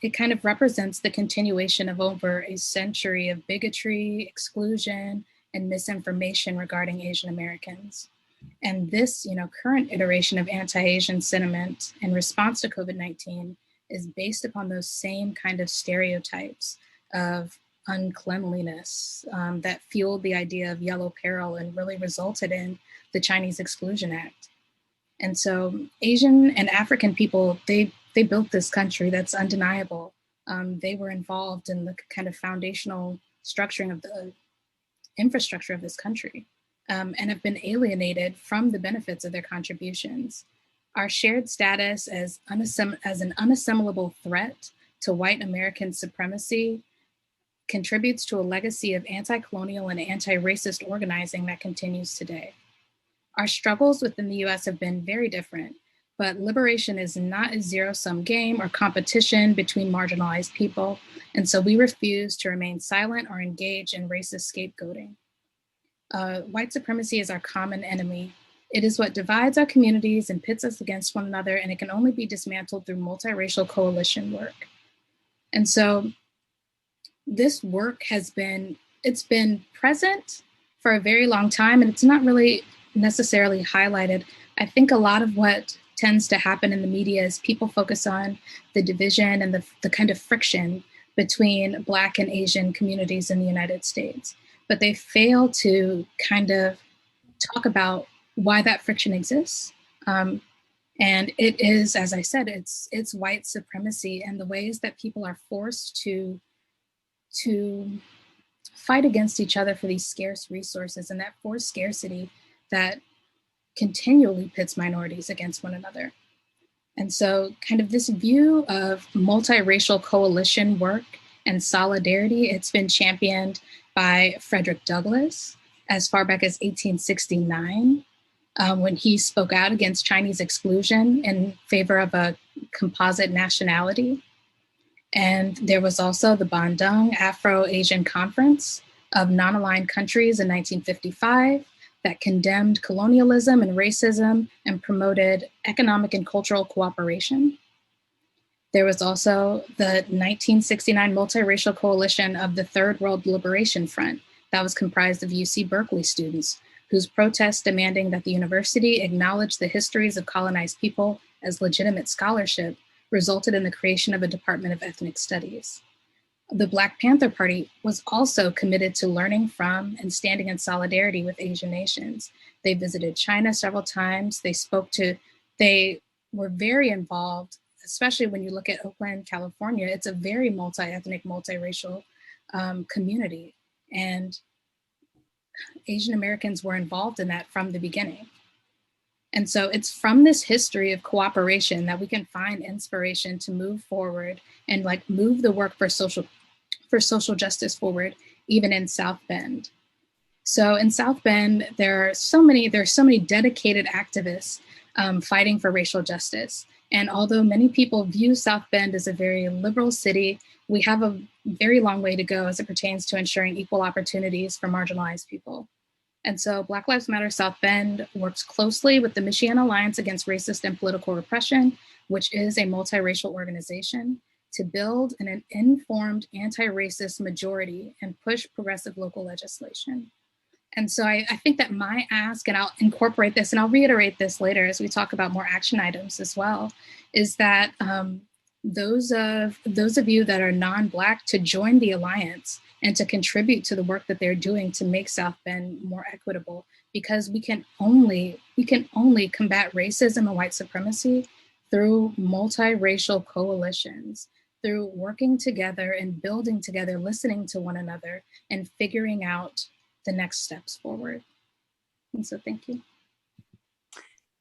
It kind of represents the continuation of over a century of bigotry, exclusion, and misinformation regarding Asian Americans. And this, current iteration of anti-Asian sentiment in response to COVID-19 is based upon those same kind of stereotypes of uncleanliness that fueled the idea of yellow peril and really resulted in the Chinese Exclusion Act. And so Asian and African people, they built this country, that's undeniable. They were involved in the kind of foundational structuring of the infrastructure of this country, and have been alienated from the benefits of their contributions. Our shared status as an unassimilable threat to white American supremacy contributes to a legacy of anti-colonial and anti-racist organizing that continues today. Our struggles within the US have been very different, but liberation is not a zero-sum game or competition between marginalized people, and so we refuse to remain silent or engage in racist scapegoating. White supremacy is our common enemy. It is what divides our communities and pits us against one another, and it can only be dismantled through multiracial coalition work. And so this work it's been present for a very long time, and it's not really necessarily highlighted. I think a lot of what tends to happen in the media is people focus on the division and the kind of friction between Black and Asian communities in the United States, but they fail to kind of talk about why that friction exists. And it is, as I said, it's white supremacy and the ways that people are forced to fight against each other for these scarce resources, and that forced scarcity that continually pits minorities against one another. And so kind of this view of multiracial coalition work and solidarity, it's been championed by Frederick Douglass as far back as 1869, when he spoke out against Chinese exclusion in favor of a composite nationality. And there was also the Bandung Afro-Asian Conference of non-aligned countries in 1955 that condemned colonialism and racism and promoted economic and cultural cooperation. There was also the 1969 multiracial coalition of the Third World Liberation Front that was comprised of UC Berkeley students whose protests demanding that the university acknowledge the histories of colonized people as legitimate scholarship resulted in the creation of a Department of Ethnic Studies. The Black Panther Party was also committed to learning from and standing in solidarity with Asian nations. They visited China several times. They were very involved, especially when you look at Oakland, California. It's a very multi-ethnic, multiracial community. And Asian Americans were involved in that from the beginning. And so it's from this history of cooperation that we can find inspiration to move forward and move the work for social justice forward, even in South Bend. So in South Bend, there are so many dedicated activists fighting for racial justice. And although many people view South Bend as a very liberal city, we have a very long way to go as it pertains to ensuring equal opportunities for marginalized people. And so Black Lives Matter South Bend works closely with the Michigan Alliance Against Racist and Political Repression, which is a multiracial organization, to build an informed anti-racist majority and push progressive local legislation. And so I think that my ask, and I'll incorporate this and I'll reiterate this later as we talk about more action items as well, is that those of you that are non-Black to join the Alliance and to contribute to the work that they're doing to make South Bend more equitable, because we can only combat racism and white supremacy through multiracial coalitions, through working together and building together, listening to one another, and figuring out the next steps forward. And so thank you.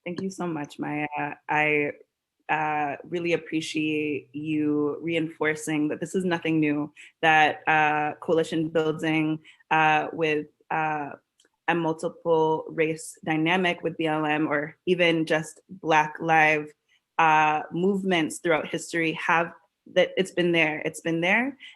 Thank you so much, Maya. I really appreciate you reinforcing that this is nothing new, that coalition building with a multiple race dynamic with BLM, or even just Black Lives movements throughout history have, that it's been there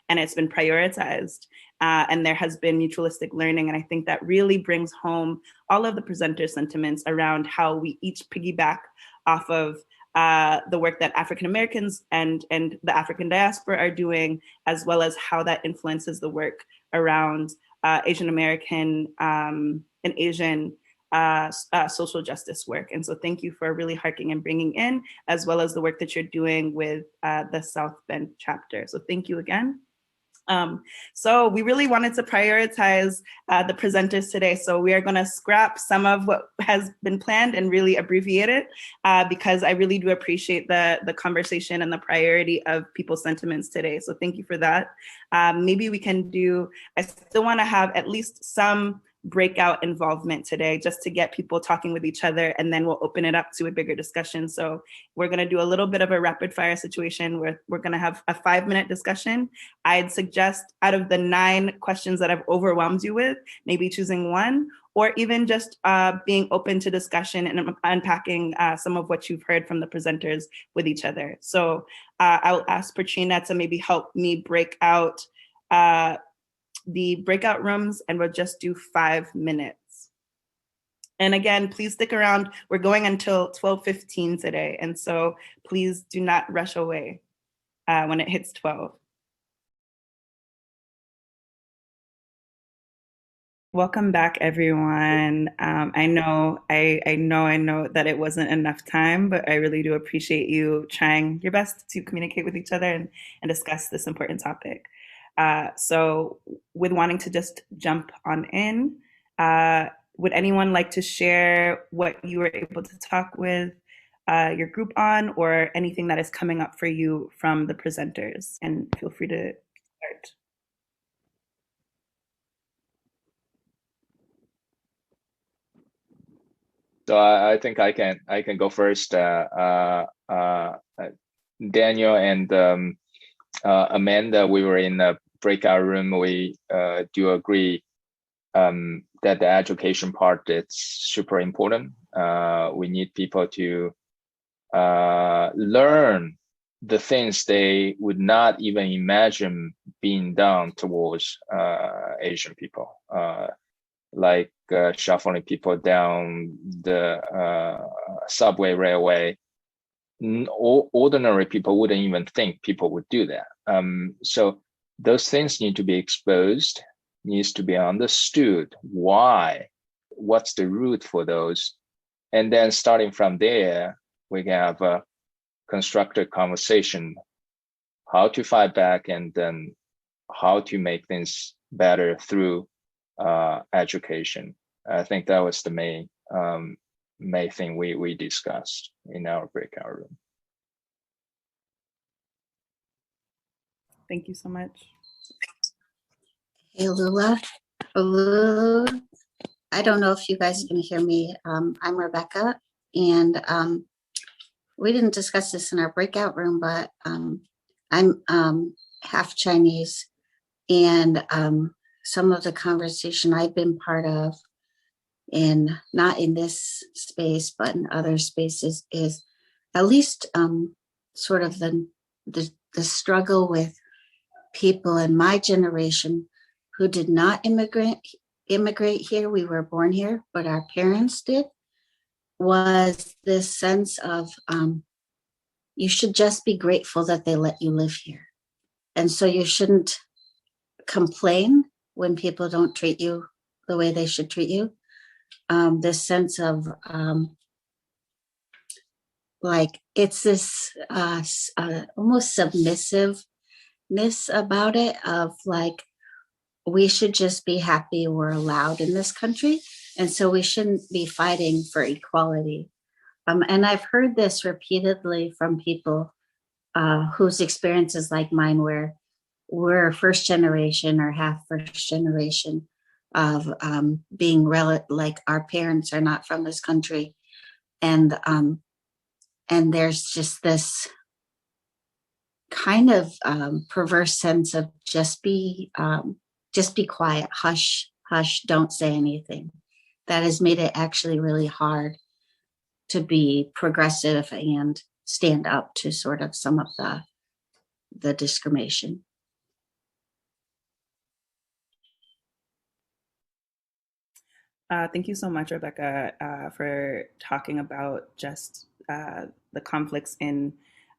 and it's been prioritized. And there has been mutualistic learning. And I think that really brings home all of the presenter sentiments around how we each piggyback off of the work that African Americans and the African diaspora are doing, as well as how that influences the work around Asian American and Asian social justice work. And so thank you for really harking and bringing in, as well as the work that you're doing with the South Bend chapter. So thank you again. So we really wanted to prioritize the presenters today. So we are going to scrap some of what has been planned and really abbreviate it because I really do appreciate the conversation and the priority of people's sentiments today. So thank you for that. Maybe we can do, I still want to have at least some breakout involvement today just to get people talking with each other, and then we'll open it up to a bigger discussion. So we're going to do a little bit of a rapid fire situation where we're going to have a 5-minute discussion. I'd suggest out of the 9 questions that I've overwhelmed you with, maybe choosing one, or even just being open to discussion and unpacking some of what you've heard from the presenters with each other. So I'll ask Petrina to maybe help me break out the breakout rooms, and we'll just do 5 minutes. And again, please stick around. We're going until 12:15 today. And so please do not rush away when it hits 12. Welcome back, everyone. I know that it wasn't enough time, but I really do appreciate you trying your best to communicate with each other and discuss this important topic. So with wanting to just jump on in, would anyone like to share what you were able to talk with your group on, or anything that is coming up for you from the presenters? And feel free to start. So I think I can go first. Daniel and Amanda, we were in the breakout room. We do agree that the education part is super important. We need people to learn the things they would not even imagine being done towards Asian people, like shuffling people down the subway, railway. Ordinary people wouldn't even think people would do that. So those things need to be exposed, needs to be understood. Why? What's the root for those? And then starting from there, we can have a constructive conversation, how to fight back, and then how to make things better through education. I think that was the main thing we discussed in our breakout room. Thank you so much. Hey, Lula. I don't know if you guys can hear me. I'm Rebecca, and we didn't discuss this in our breakout room, but I'm half Chinese, and some of the conversation I've been part of, not in this space, but in other spaces, is at least sort of the struggle with people in my generation who did not immigrate here. We were born here, but our parents did. Was this sense of you should just be grateful that they let you live here, and so you shouldn't complain when people don't treat you the way they should treat you. This sense of like it's this almost submissiveness about it, of like we should just be happy we're allowed in this country, and so we shouldn't be fighting for equality. And I've heard this repeatedly from people whose experiences like mine, where we're first generation or half first generation of being like our parents are not from this country, and there's just this kind of perverse sense of just be quiet, hush, don't say anything. That has made it actually really hard to be progressive and stand up to sort of some of the discrimination. Thank you so much, Rebecca, for talking about just the conflicts in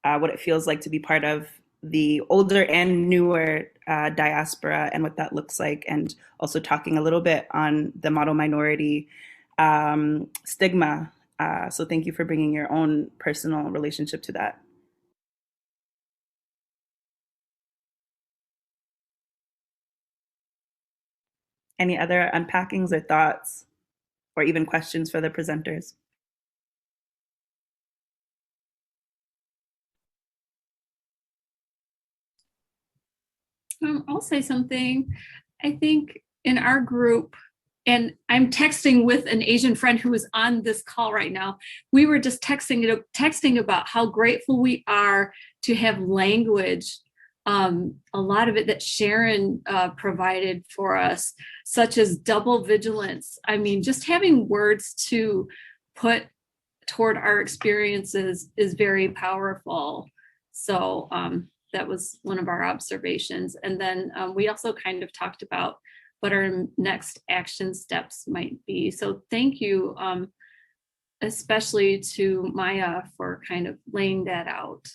what it feels like to be part of the older and newer diaspora and what that looks like, and also talking a little bit on the model minority stigma. So thank you for bringing your own personal relationship to that. Any other unpackings or thoughts, or even questions for the presenters? I'll say something. I think in our group, and I'm texting with an Asian friend who is on this call right now. We were just texting about how grateful we are to have language. A lot of it that Sharon provided for us, such as double vigilance. I mean, just having words to put toward our experiences is very powerful. So that was one of our observations. And then we also kind of talked about what our next action steps might be. So thank you, especially to Maya for kind of laying that out.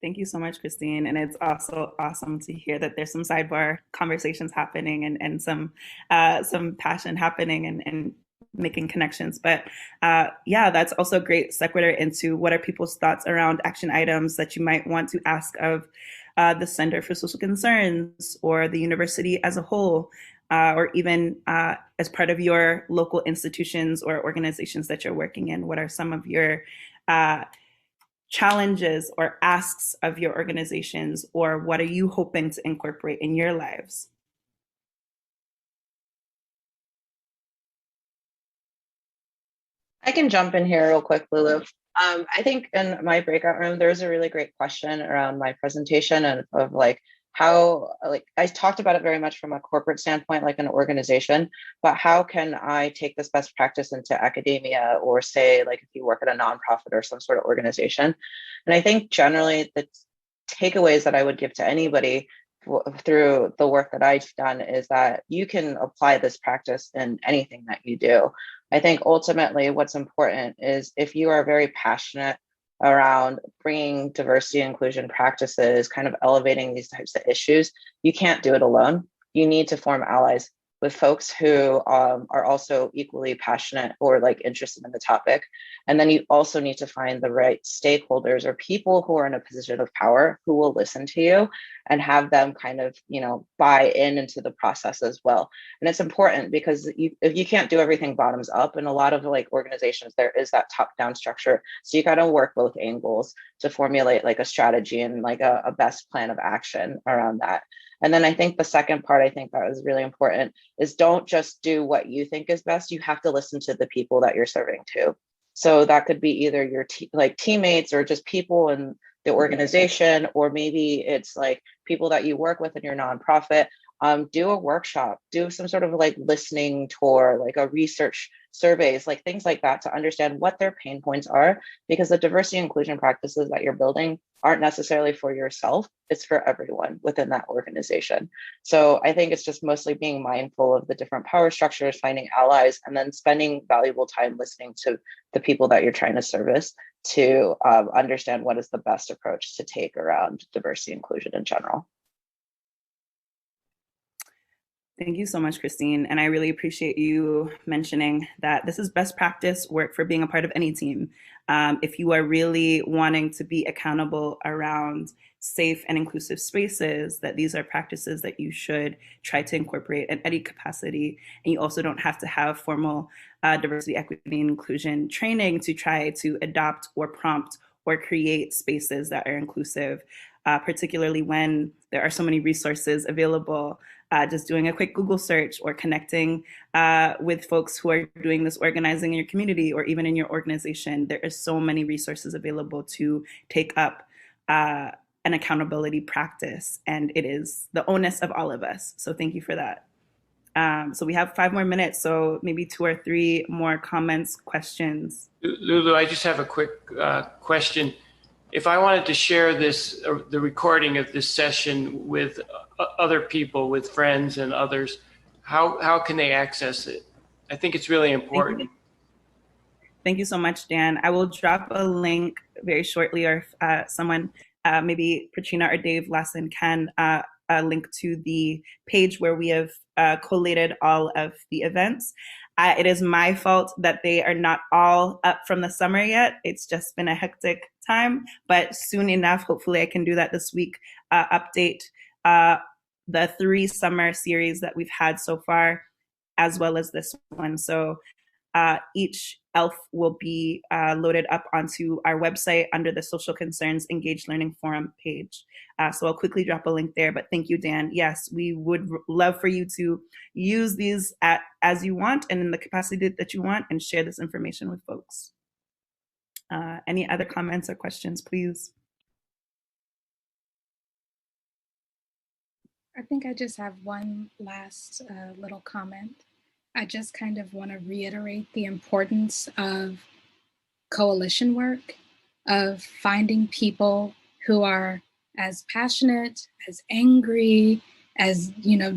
Thank you so much, Christine. And it's also awesome to hear that there's some sidebar conversations happening and some passion happening and making connections. But yeah, that's also a great sequitur into what are people's thoughts around action items that you might want to ask of the Center for Social Concerns or the university as a whole, or even as part of your local institutions or organizations that you're working in. What are some of your challenges or asks of your organizations, or what are you hoping to incorporate in your lives? I can jump in here real quick, Lulu. I think in my breakout room, there's a really great question around my presentation and of like how, like I talked about it very much from a corporate standpoint, like an organization, but how can I take this best practice into academia, or say like if you work at a nonprofit or some sort of organization? And I think generally the takeaways that I would give to anybody through the work that I've done is that you can apply this practice in anything that you do. I think ultimately what's important is if you are very passionate around bringing diversity and inclusion practices, kind of elevating these types of issues, you can't do it alone. You need to form allies with folks who are also equally passionate or like interested in the topic. And then you also need to find the right stakeholders or people who are in a position of power who will listen to you and have them kind of, you know, buy in into the process as well. And it's important because if you can't do everything bottoms up, in a lot of like organizations, there is that top down structure. So you got to work both angles to formulate like a strategy and like a best plan of action around that. And then I think the second part, I think that was really important, is don't just do what you think is best. You have to listen to the people that you're serving to. So that could be either your like teammates or just people in the organization, or maybe it's like people that you work with in your nonprofit. Do a workshop, do some sort of like listening tour, like a research surveys, like things like that, to understand what their pain points are, because the diversity and inclusion practices that you're building aren't necessarily for yourself, it's for everyone within that organization. So I think it's just mostly being mindful of the different power structures, finding allies, and then spending valuable time listening to the people that you're trying to service to understand what is the best approach to take around diversity and inclusion in general. Thank you so much, Christine. And I really appreciate you mentioning that this is best practice work for being a part of any team. If you are really wanting to be accountable around safe and inclusive spaces, that these are practices that you should try to incorporate in any capacity. And you also don't have to have formal diversity, equity, and inclusion training to try to adopt or prompt or create spaces that are inclusive, particularly when there are so many resources available. Just doing a quick Google search or connecting with folks who are doing this organizing in your community or even in your organization. There are so many resources available to take up an accountability practice, and it is the onus of all of us. So thank you for that. So we have 5 more minutes, so maybe 2 or 3 more comments, questions. Lulu, I just have a quick question. If I wanted to share this, the recording of this session with other people, with friends and others, how can they access it? I think it's really important. Thank you so much, Dan. I will drop a link very shortly, or if someone, maybe Patrina or Dave Lassen, can a link to the page where we have collated all of the events. It is my fault that they are not all up from the summer yet. It's just been a hectic time, but soon enough, hopefully I can do that this week, update the 3 summer series that we've had so far, as well as this one. So each ELF will be loaded up onto our website under the Social Concerns Engaged Learning Forum page. So I'll quickly drop a link there, but thank you, Dan. Yes, we would love for you to use these as you want and in the capacity that you want, and share this information with folks. Any other comments or questions, please? I think I just have one last little comment. I just kind of want to reiterate the importance of coalition work, of finding people who are as passionate, as angry, as,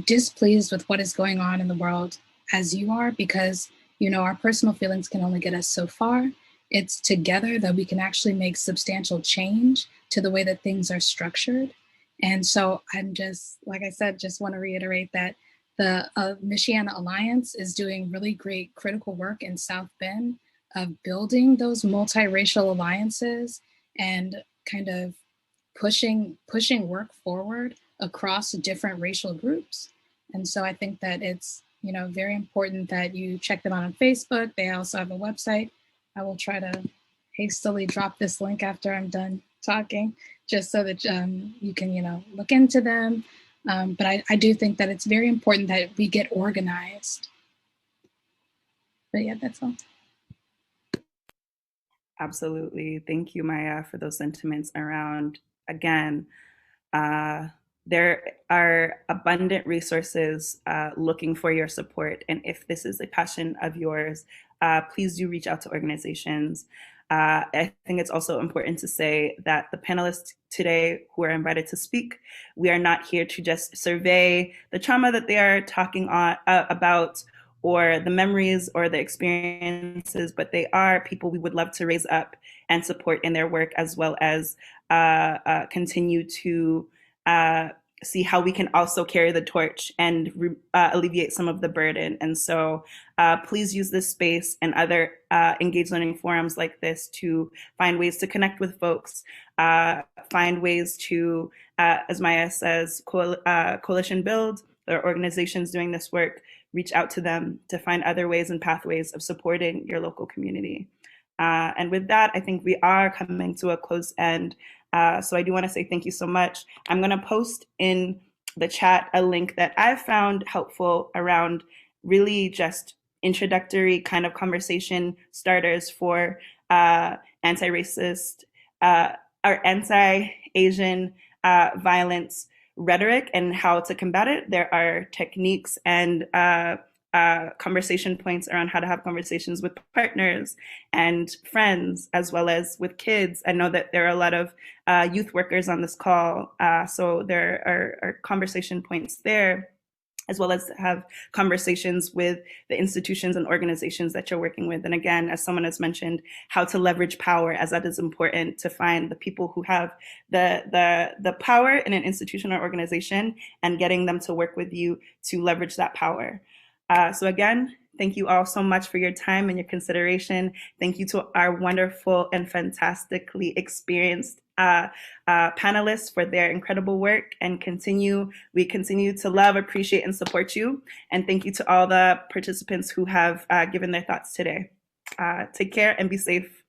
displeased with what is going on in the world as you are, because, our personal feelings can only get us so far. It's together that we can actually make substantial change to the way that things are structured. And so I'm just, like I said, just want to reiterate that the Michiana Alliance is doing really great critical work in South Bend of building those multiracial alliances and kind of pushing work forward across different racial groups. And so I think that it's, very important that you check them out on Facebook. They also have a website. I will try to hastily drop this link after I'm done talking, just so that you can, look into them. But I do think that it's very important that we get organized. But yeah, that's all. Absolutely. Thank you, Maya, for those sentiments around, again, there are abundant resources looking for your support. And if this is a passion of yours, please do reach out to organizations. I think it's also important to say that the panelists today who are invited to speak, we are not here to just survey the trauma that they are talking about, or the memories or the experiences, but they are people we would love to raise up and support in their work, as well as continue to see how we can also carry the torch and alleviate some of the burden. And so please use this space and other engaged learning forums like this to find ways to connect with folks, find ways to, as Maya says, coalition build. There are organizations doing this work. Reach out to them to find other ways and pathways of supporting your local community. And with that, I think we are coming to a close end. So I do want to say thank you so much. I'm going to post in the chat a link that I've found helpful around really just introductory kind of conversation starters for anti-racist or anti-Asian violence rhetoric and how to combat it. There are techniques and conversation points around how to have conversations with partners and friends, as well as with kids. I know that there are a lot of youth workers on this call, so there are conversation points there, as well as have conversations with the institutions and organizations that you're working with. And again, as someone has mentioned, how to leverage power, as that is important to find the people who have the power in an institution or organization and getting them to work with you to leverage that power. So again, thank you all so much for your time and your consideration. Thank you to our wonderful and fantastically experienced panelists for their incredible work, and we continue to love, appreciate, and support you. And thank you to all the participants who have given their thoughts today. Take care and be safe.